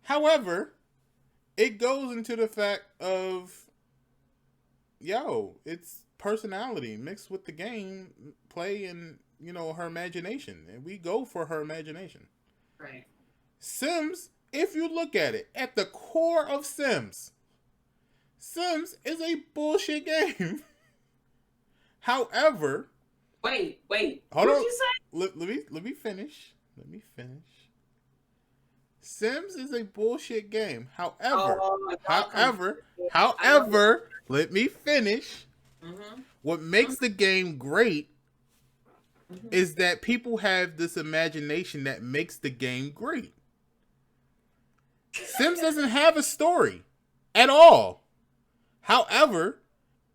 However, it goes into the fact of, it's personality mixed with the game play and, her imagination. And we go for her imagination. Right. Sims, if you look at it, at the core of Sims is a bullshit game. However, wait, hold what on. did you say? Let me finish. Sims is a bullshit game. However, let me finish. Mm-hmm. What makes the game great Mhm. is that people have this imagination that makes the game great. Sims doesn't have a story at all. However,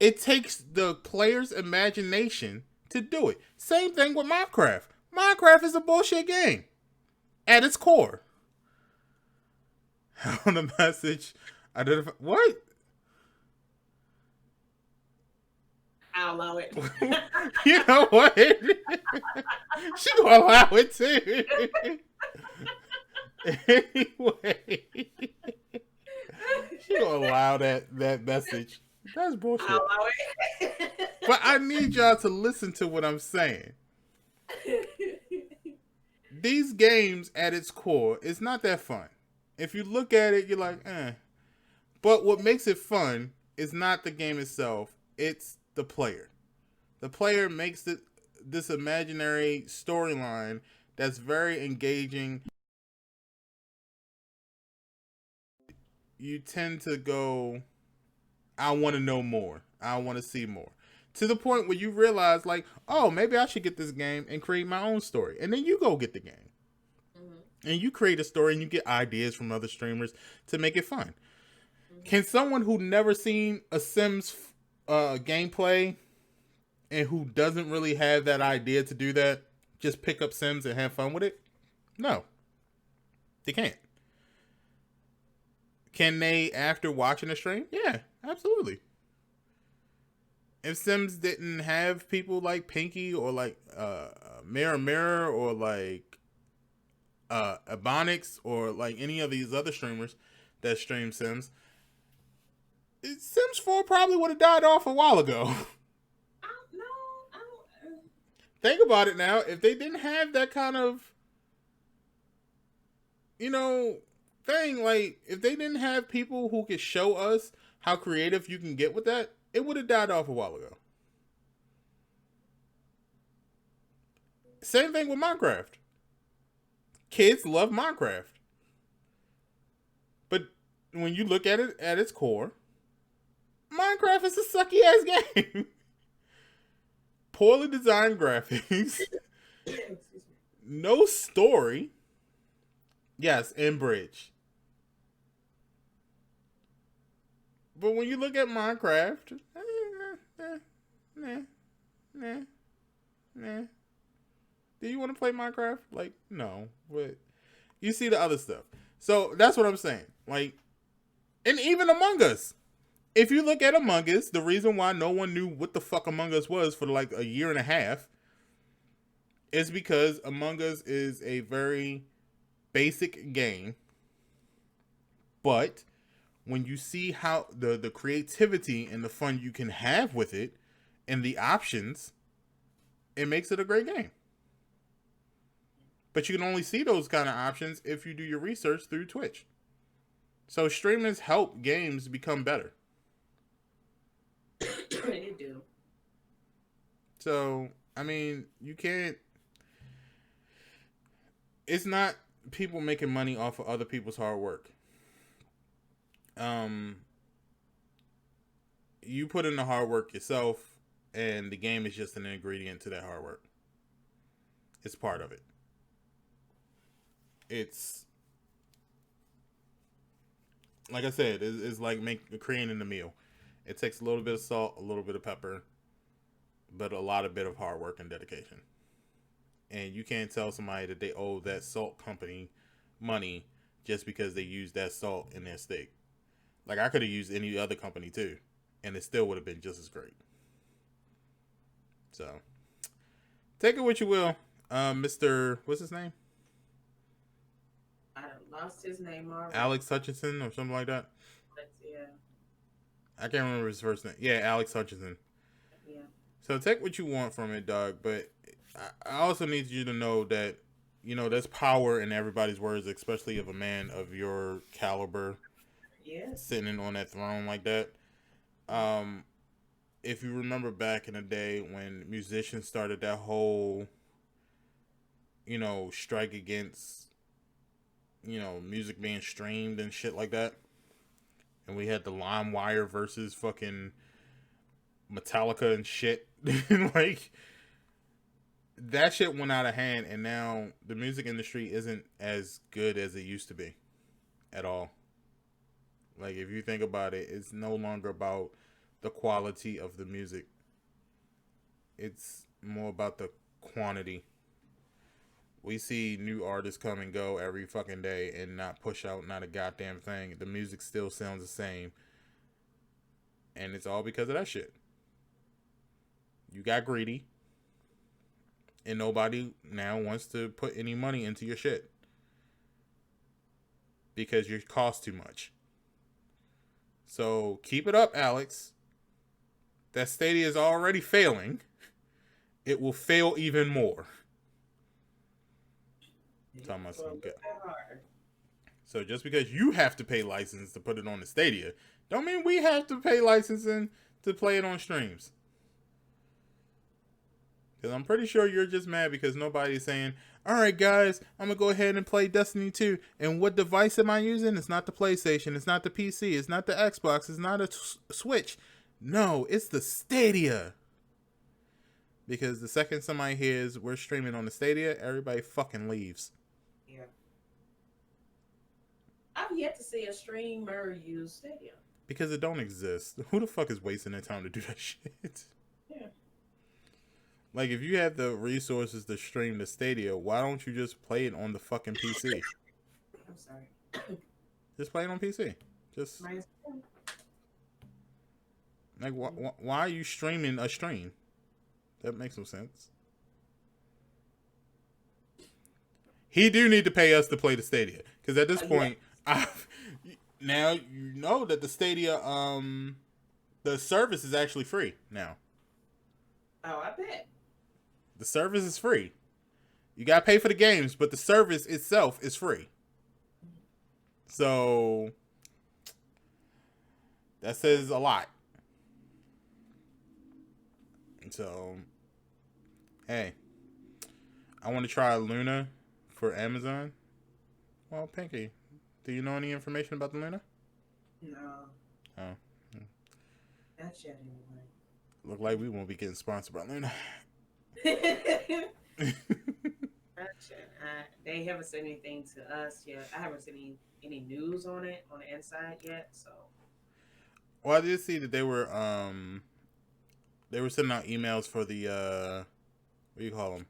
it takes the player's imagination to do it. Same thing with Minecraft. Minecraft is a bullshit game at its core. On the message, identify what? I'll allow it. You know what? She gonna allow it too. Anyway, she gonna allow that message. That's bullshit. I'll allow it. But I need y'all to listen to what I'm saying. These games at its core is not that fun. If you look at it, you're like, eh. But what makes it fun is not the game itself, it's the player. The player makes this imaginary storyline that's very engaging. You tend to go, I want to know more. I want to see more. To the point where you realize, like, oh, maybe I should get this game and create my own story. And then you go get the game. Mm-hmm. And you create a story and you get ideas from other streamers to make it fun. Mm-hmm. Can someone who never seen a Sims gameplay and who doesn't really have that idea to do that just pick up Sims and have fun with it? No. They can't. Can they after watching a stream? Yeah, absolutely. If Sims didn't have people like Pinky or like Mirror Mirror or like Ebonics or like any of these other streamers that stream Sims, Sims 4 probably would have died off a while ago. I don't. Think about it now. If they didn't have that kind of, thing, like if they didn't have people who could show us how creative you can get with that, it would have died off a while ago. Same thing with Minecraft. Kids love Minecraft. But when you look at it at its core, Minecraft is a sucky ass game. Poorly designed graphics. No story. Yes, and bridge. But when you look at Minecraft, nah. Do you want to play Minecraft? Like, no. But you see the other stuff. So that's what I'm saying. Like, and even Among Us. If you look at Among Us, the reason why no one knew what the fuck Among Us was for like a year and a half is because Among Us is a very basic game. But when you see how the creativity and the fun you can have with it and the options, it makes it a great game. But you can only see those kind of options if you do your research through Twitch. So streamers help games become better. They do. So, I mean, you can't... It's not people making money off of other people's hard work. You put in the hard work yourself, and the game is just an ingredient to that hard work. It's part of it. It's like I said, it's like creating a meal. It takes a little bit of salt, a little bit of pepper, but a lot of bit of hard work and dedication. And you can't tell somebody that they owe that salt company money just because they used that salt in their steak. Like, I could have used any other company too, and it still would have been just as great. So, take it what you will. Mr. What's his name? I lost his name already. Alex Hutchinson or something like that. Yeah. I can't remember his first name. Yeah, Alex Hutchinson. Yeah. So take what you want from it, dog. But I also need you to know that, there's power in everybody's words, especially of a man of your caliber. Yeah. Sitting on that throne like that. If you remember back in the day when musicians started that whole, strike against, music being streamed and shit like that. And we had the LimeWire versus fucking Metallica and shit. Like, that shit went out of hand, and now the music industry isn't as good as it used to be at all. Like, if you think about it, it's no longer about the quality of the music. It's more about the quantity. We see new artists come and go every fucking day and not push out not a goddamn thing. The music still sounds the same. And it's all because of that shit. You got greedy. And nobody now wants to put any money into your shit. Because you cost too much. So keep it up, Alex. That Stadia is already failing. It will fail even more. So just because you have to pay license to put it on the Stadia, don't mean we have to pay licensing to play it on streams. Because I'm pretty sure you're just mad because nobody's saying, alright guys, I'm going to go ahead and play Destiny 2. And what device am I using? It's not the PlayStation. It's not the PC. It's not the Xbox. It's not a Switch. No, it's the Stadia. Because the second somebody hears we're streaming on the Stadia, everybody fucking leaves. Yeah. I've yet to see a streamer use Stadia. Because it don't exist. Who the fuck is wasting their time to do that shit? Yeah. Like, if you have the resources to stream the Stadia, why don't you just play it on the fucking PC? I'm sorry. Just play it on PC. Just like, why are you streaming a stream? That makes no sense. He do need to pay us to play the Stadia, because at this point, now you know that the Stadia, the service is actually free now. Oh, I bet. The service is free. You gotta pay for the games, but the service itself is free. So that says a lot. So, hey, I want to try Luna for Amazon. Well, Pinky, do you know any information about the Luna? No. Oh. Not yet, anyway. Look like we won't be getting sponsored by Luna. They haven't said anything to us yet. I haven't seen any news on it on the inside yet. So, well, I did see that they were sending out emails for the what do you call them?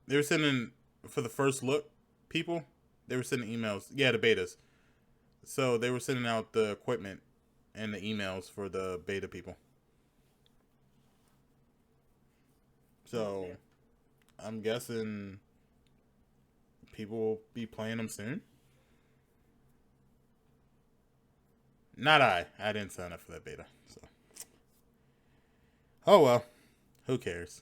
They were sending for the first look people. They were sending emails. Yeah, the betas. So they were sending out the equipment and the emails for the beta people. So I'm guessing people will be playing them soon. Not I. I didn't sign up for that beta. So, oh well, who cares?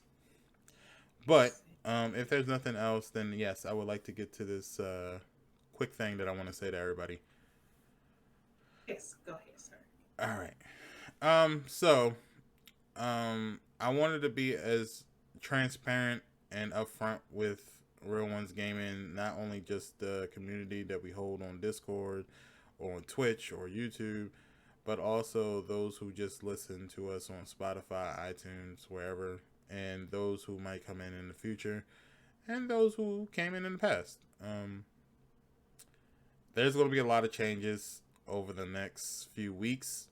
But if there's nothing else, then yes, I would like to get to this quick thing that I want to say to everybody. yes, go ahead, sir. All right. So, I wanted to be as transparent and upfront with Real Ones Gaming, not only just the community that we hold on Discord or on Twitch or YouTube, but also those who just listen to us on Spotify, iTunes, wherever, and those who might come in the future, and those who came in the past. There's going to be a lot of changes over the next few weeks.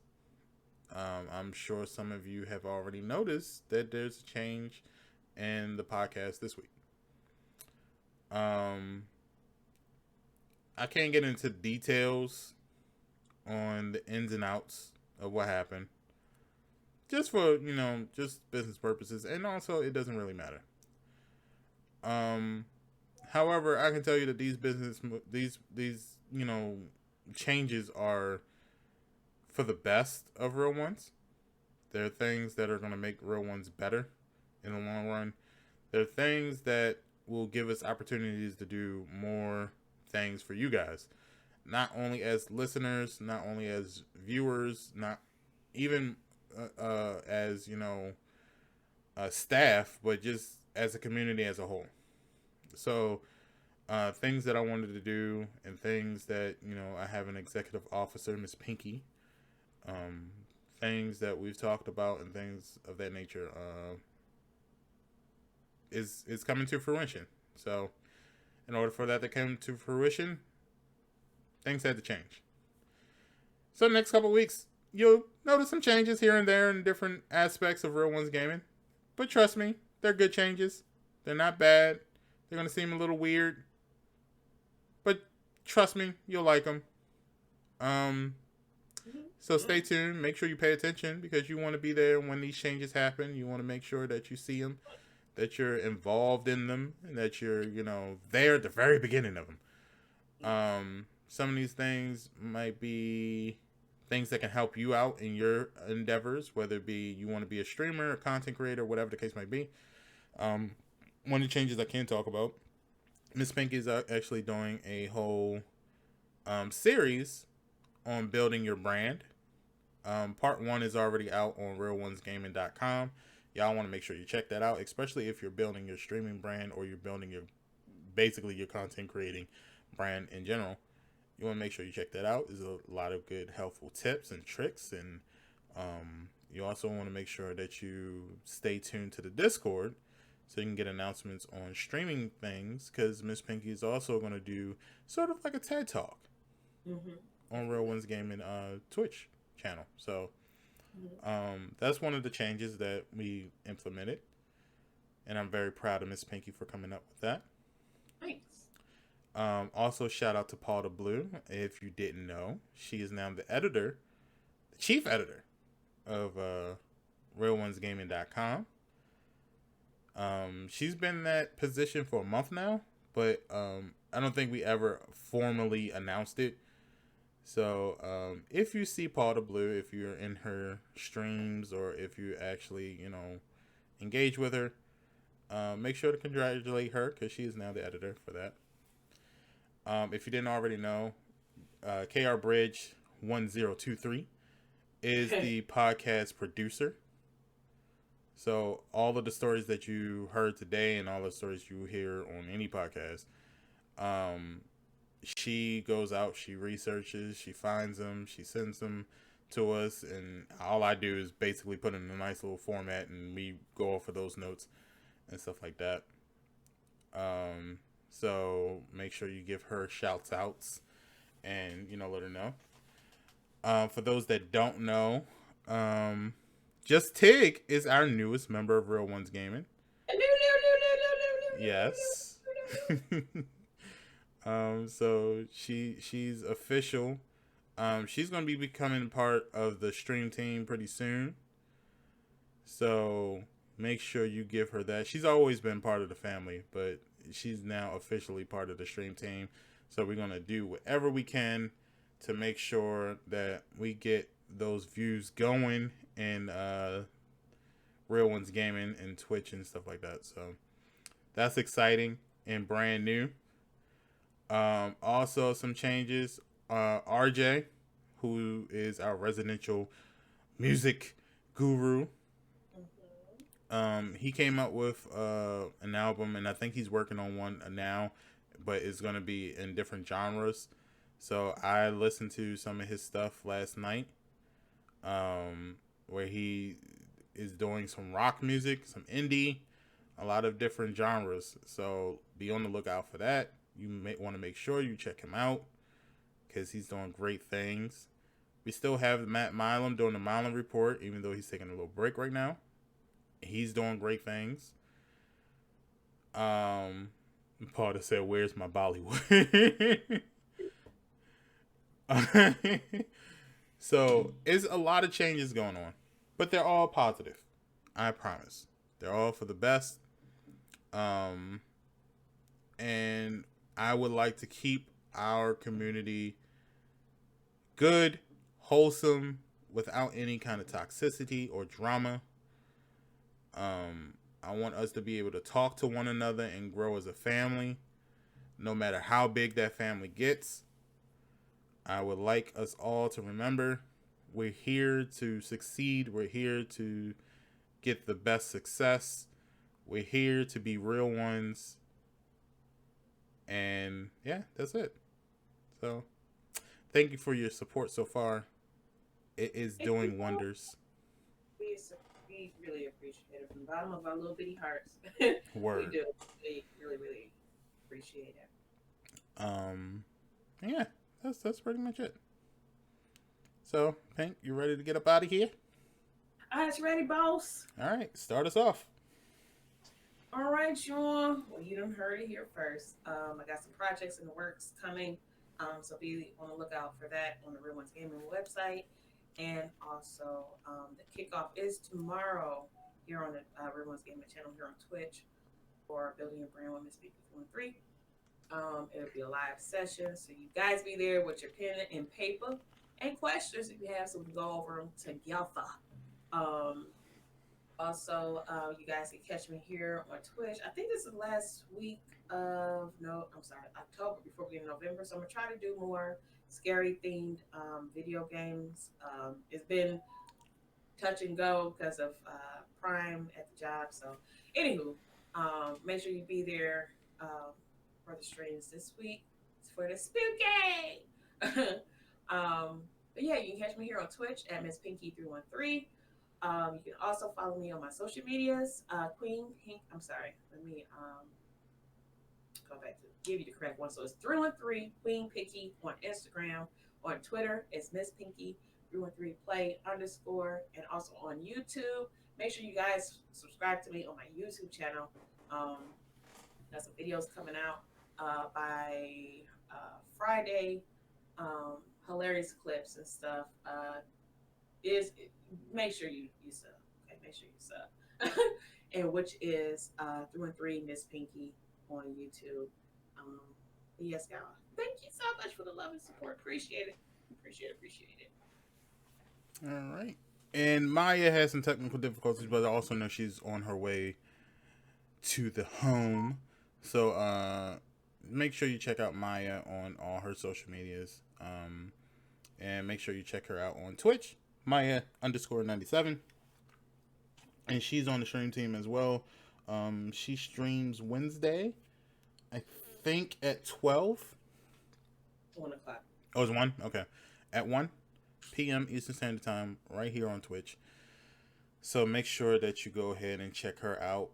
I'm sure some of you have already noticed that there's a change in the podcast this week. I can't get into details on the ins and outs of what happened. Just for, just business purposes. And also, it doesn't really matter. However, I can tell you that these changes are for the best of Real Ones. There are things that are going to make Real Ones better in the long run. There are things that will give us opportunities to do more things for you guys. Not only as listeners, not only as viewers, not even as, staff, but just as a community as a whole. So, things that I wanted to do and things that, I have an executive officer, Miss Pinky, things that we've talked about and things of that nature. is coming to fruition. So, in order for that to come to fruition, things had to change. So, the next couple of weeks, you'll notice some changes here and there in different aspects of Real Ones Gaming. But trust me, they're good changes. They're not bad. They're going to seem a little weird. But trust me, you'll like them. So stay tuned. Make sure you pay attention because you want to be there when these changes happen. You want to make sure that you see them, that you're involved in them, and that you're, there at the very beginning of them. Some of these things might be things that can help you out in your endeavors, whether it be you want to be a streamer, a content creator, whatever the case might be. One of the changes I can talk about, Miss Pinky is actually doing a whole series on building your brand. Part 1 is already out on RealOnesGaming.com. Y'all want to make sure you check that out, especially if you're building your streaming brand or you're building your content creating brand in general. You want to make sure you check that out. There's a lot of good, helpful tips and tricks, and you also want to make sure that you stay tuned to the Discord so you can get announcements on streaming things, because Miss Pinky is also going to do sort of like a TED Talk on Real Ones Gaming Twitch channel. So that's one of the changes that we implemented, and I'm very proud of Miss Pinky for coming up with that. Thanks. Also, shout out to Paul the Blue. If you didn't know, she is now the chief editor of RealOnesGaming.com. She's been in that position for a month now, but I don't think we ever formally announced it. So if you see Paul the Blue, if you're in her streams or if you actually, engage with her, make sure to congratulate her because she is now the editor for that. If you didn't already know, KR Bridge 1023 is the podcast producer. So all of the stories that you heard today and all the stories you hear on any podcast, she goes out, she researches, she finds them, she sends them to us, and all I do is basically put in a nice little format and we go off of those notes and stuff like that. So make sure you give her shouts outs and, let her know. For those that don't know, Just Tig is our newest member of Real Ones Gaming. Yes. So she's official. She's going to be becoming part of the stream team pretty soon. So make sure you give her that. She's always been part of the family, but she's now officially part of the stream team. So we're going to do whatever we can to make sure that we get those views going in Real Ones Gaming and Twitch and stuff like that. So that's exciting and brand new. Also some changes. RJ, who is our residential music guru, he came up with an album, and I think he's working on one now, but it's going to be in different genres. So I listened to some of his stuff last night, where he is doing some rock music, some indie, a lot of different genres. So be on the lookout for that. You may want to make sure you check him out because he's doing great things. We still have Matt Milam doing the Milam Report, even though he's taking a little break right now. He's doing great things. Paul just said, "Where's my Bollywood?" So it's a lot of changes going on, but they're all positive. I promise. They're all for the best. And I would like to keep our community good, wholesome, without any kind of toxicity or drama. I want us to be able to talk to one another and grow as a family, no matter how big that family gets. I would like us all to remember we're here to succeed. We're here to get the best success. We're here to be real ones. And yeah, that's it. So thank you for your support so far. It is doing wonders. We We really appreciate it from the bottom of our little bitty hearts. We Word. do. We really, really appreciate it. Um, yeah, that's pretty much it. So, Pink, you ready to get up out of here? All right, you ready, boss? All right, start us off. All right, Sean. Well, you done heard it here first. I got some projects in the works coming. So be on the lookout for that on the Real Ones Gaming website. And also, the kickoff is tomorrow here on the Real Ones Gaming channel here on Twitch for Building Your Brand with Miss Speaker 3. It'll be a live session. So you guys be there with your pen and paper and questions if you have, so we can go over them together. Um, Also, you guys can catch me here on Twitch. I think this is the last week of October before we get in November. So I'm gonna try to do more scary themed video games. It's been touch and go because of Prime at the job. So, anywho, make sure you be there for the streams this week. It's for the spooky. But yeah, you can catch me here on Twitch at Miss Pinky 313. You can also follow me on my social medias. Queen Pink. I'm sorry. Let me go back to give you the correct one. So it's 313 Queen Pinky on Instagram. On Twitter, it's Miss Pinky 313 Play _ and also on YouTube. Make sure you guys subscribe to me on my YouTube channel. Got some videos coming out by Friday. Hilarious clips and stuff. Make sure you sub. Okay, make sure you sub. And which is 313 Miss Pinky on YouTube. Yes, y'all. Thank you so much for the love and support. Appreciate it. Appreciate it. All right. And Maya has some technical difficulties, but I also know she's on her way to the home. So make sure you check out Maya on all her social medias. And make sure you check her out on Twitch, Maya _97. And she's on the stream team as well. She streams Wednesday, I think at 12. 1 o'clock. Oh, it's 1? Okay. At 1 p.m. Eastern Standard Time, right here on Twitch. So make sure that you go ahead and check her out.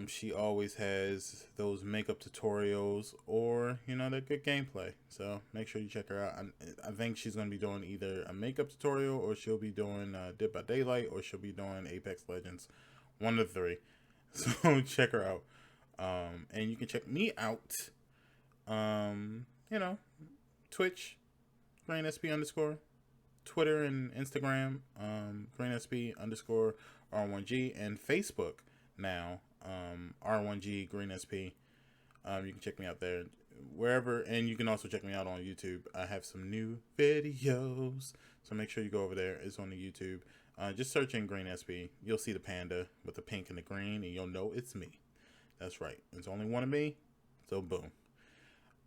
She always has those makeup tutorials or, the good gameplay. So make sure you check her out. I think she's going to be doing either a makeup tutorial or she'll be doing Dead by Daylight or she'll be doing Apex Legends. One of the three. So check her out. And you can check me out. Twitch, Greensp_. Twitter and Instagram, Greensp _R1G, and Facebook now, R1G Greensp. You can check me out there wherever, and you can also check me out on YouTube. I have some new videos, so make sure you go over there. It's on the YouTube. Just search in Greensp. You'll see the panda with the pink and the green, and you'll know it's me. That's right. It's only one of me, so boom.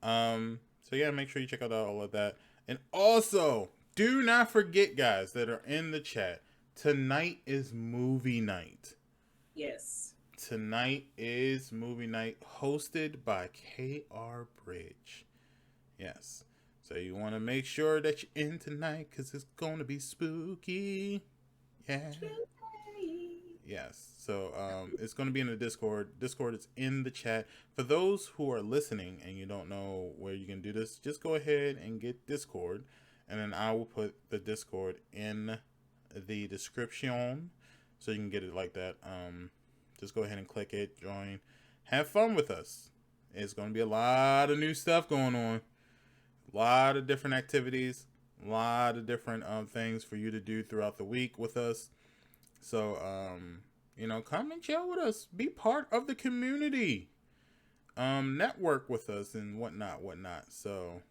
So yeah, make sure you check out all of that, and also, do not forget, guys, that are in the chat, tonight is movie night. Yes. Tonight is movie night hosted by KR Bridge. Yes. So you want to make sure that you're in tonight because it's going to be spooky. Yeah. Yes. So it's going to be in the Discord. Discord is in the chat. For those who are listening and you don't know where you can do this, just go ahead and get Discord. And then I will put the Discord in the description so you can get it like that. Just go ahead and click it, join, have fun with us. It's going to be a lot of new stuff going on. A lot of different activities, a lot of different things for you to do throughout the week with us. So, come and chill with us. Be part of the community. Network with us and whatnot. So,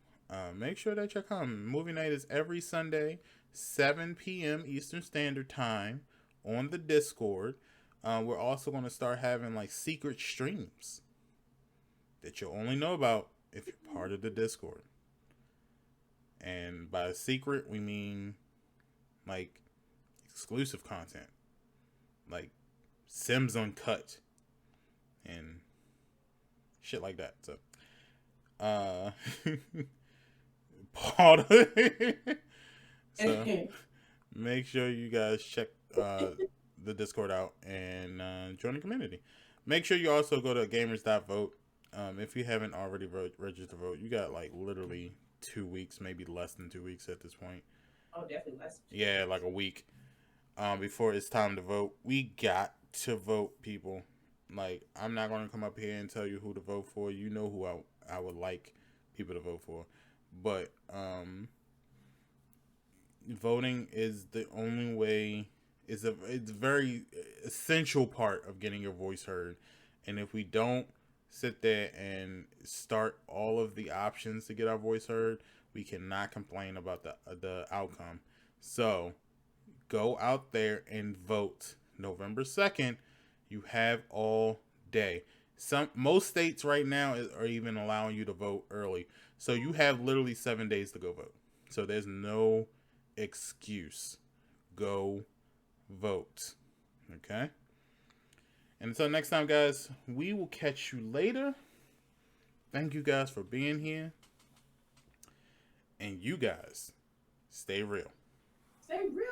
make sure that you're coming. Movie night is every Sunday, 7 p.m. Eastern Standard Time on the Discord. We're also going to start having secret streams that you'll only know about if you're part of the Discord. And by secret, we mean exclusive content, like Sims Uncut and shit like that. So, so make sure you guys check the Discord out and join the community. Make sure you also go to gamers.vote. If you haven't already registered to vote, you got like literally 2 weeks, maybe less than 2 weeks at this point. Oh, definitely less. Yeah, like a week before it's time to vote. We got to vote, people. Like, I'm not going to come up here and tell you who to vote for. You know who I would like people to vote for. But voting is the only way. It's a very essential part of getting your voice heard. And if we don't sit there and start all of the options to get our voice heard, we cannot complain about the outcome. So go out there and vote. November 2nd, you have all day. Most states right now are even allowing you to vote early. So you have literally 7 days to go vote. So there's no excuse. Go vote. Okay? And until next time, guys, we will catch you later. Thank you guys for being here. And you guys, stay real. Stay real.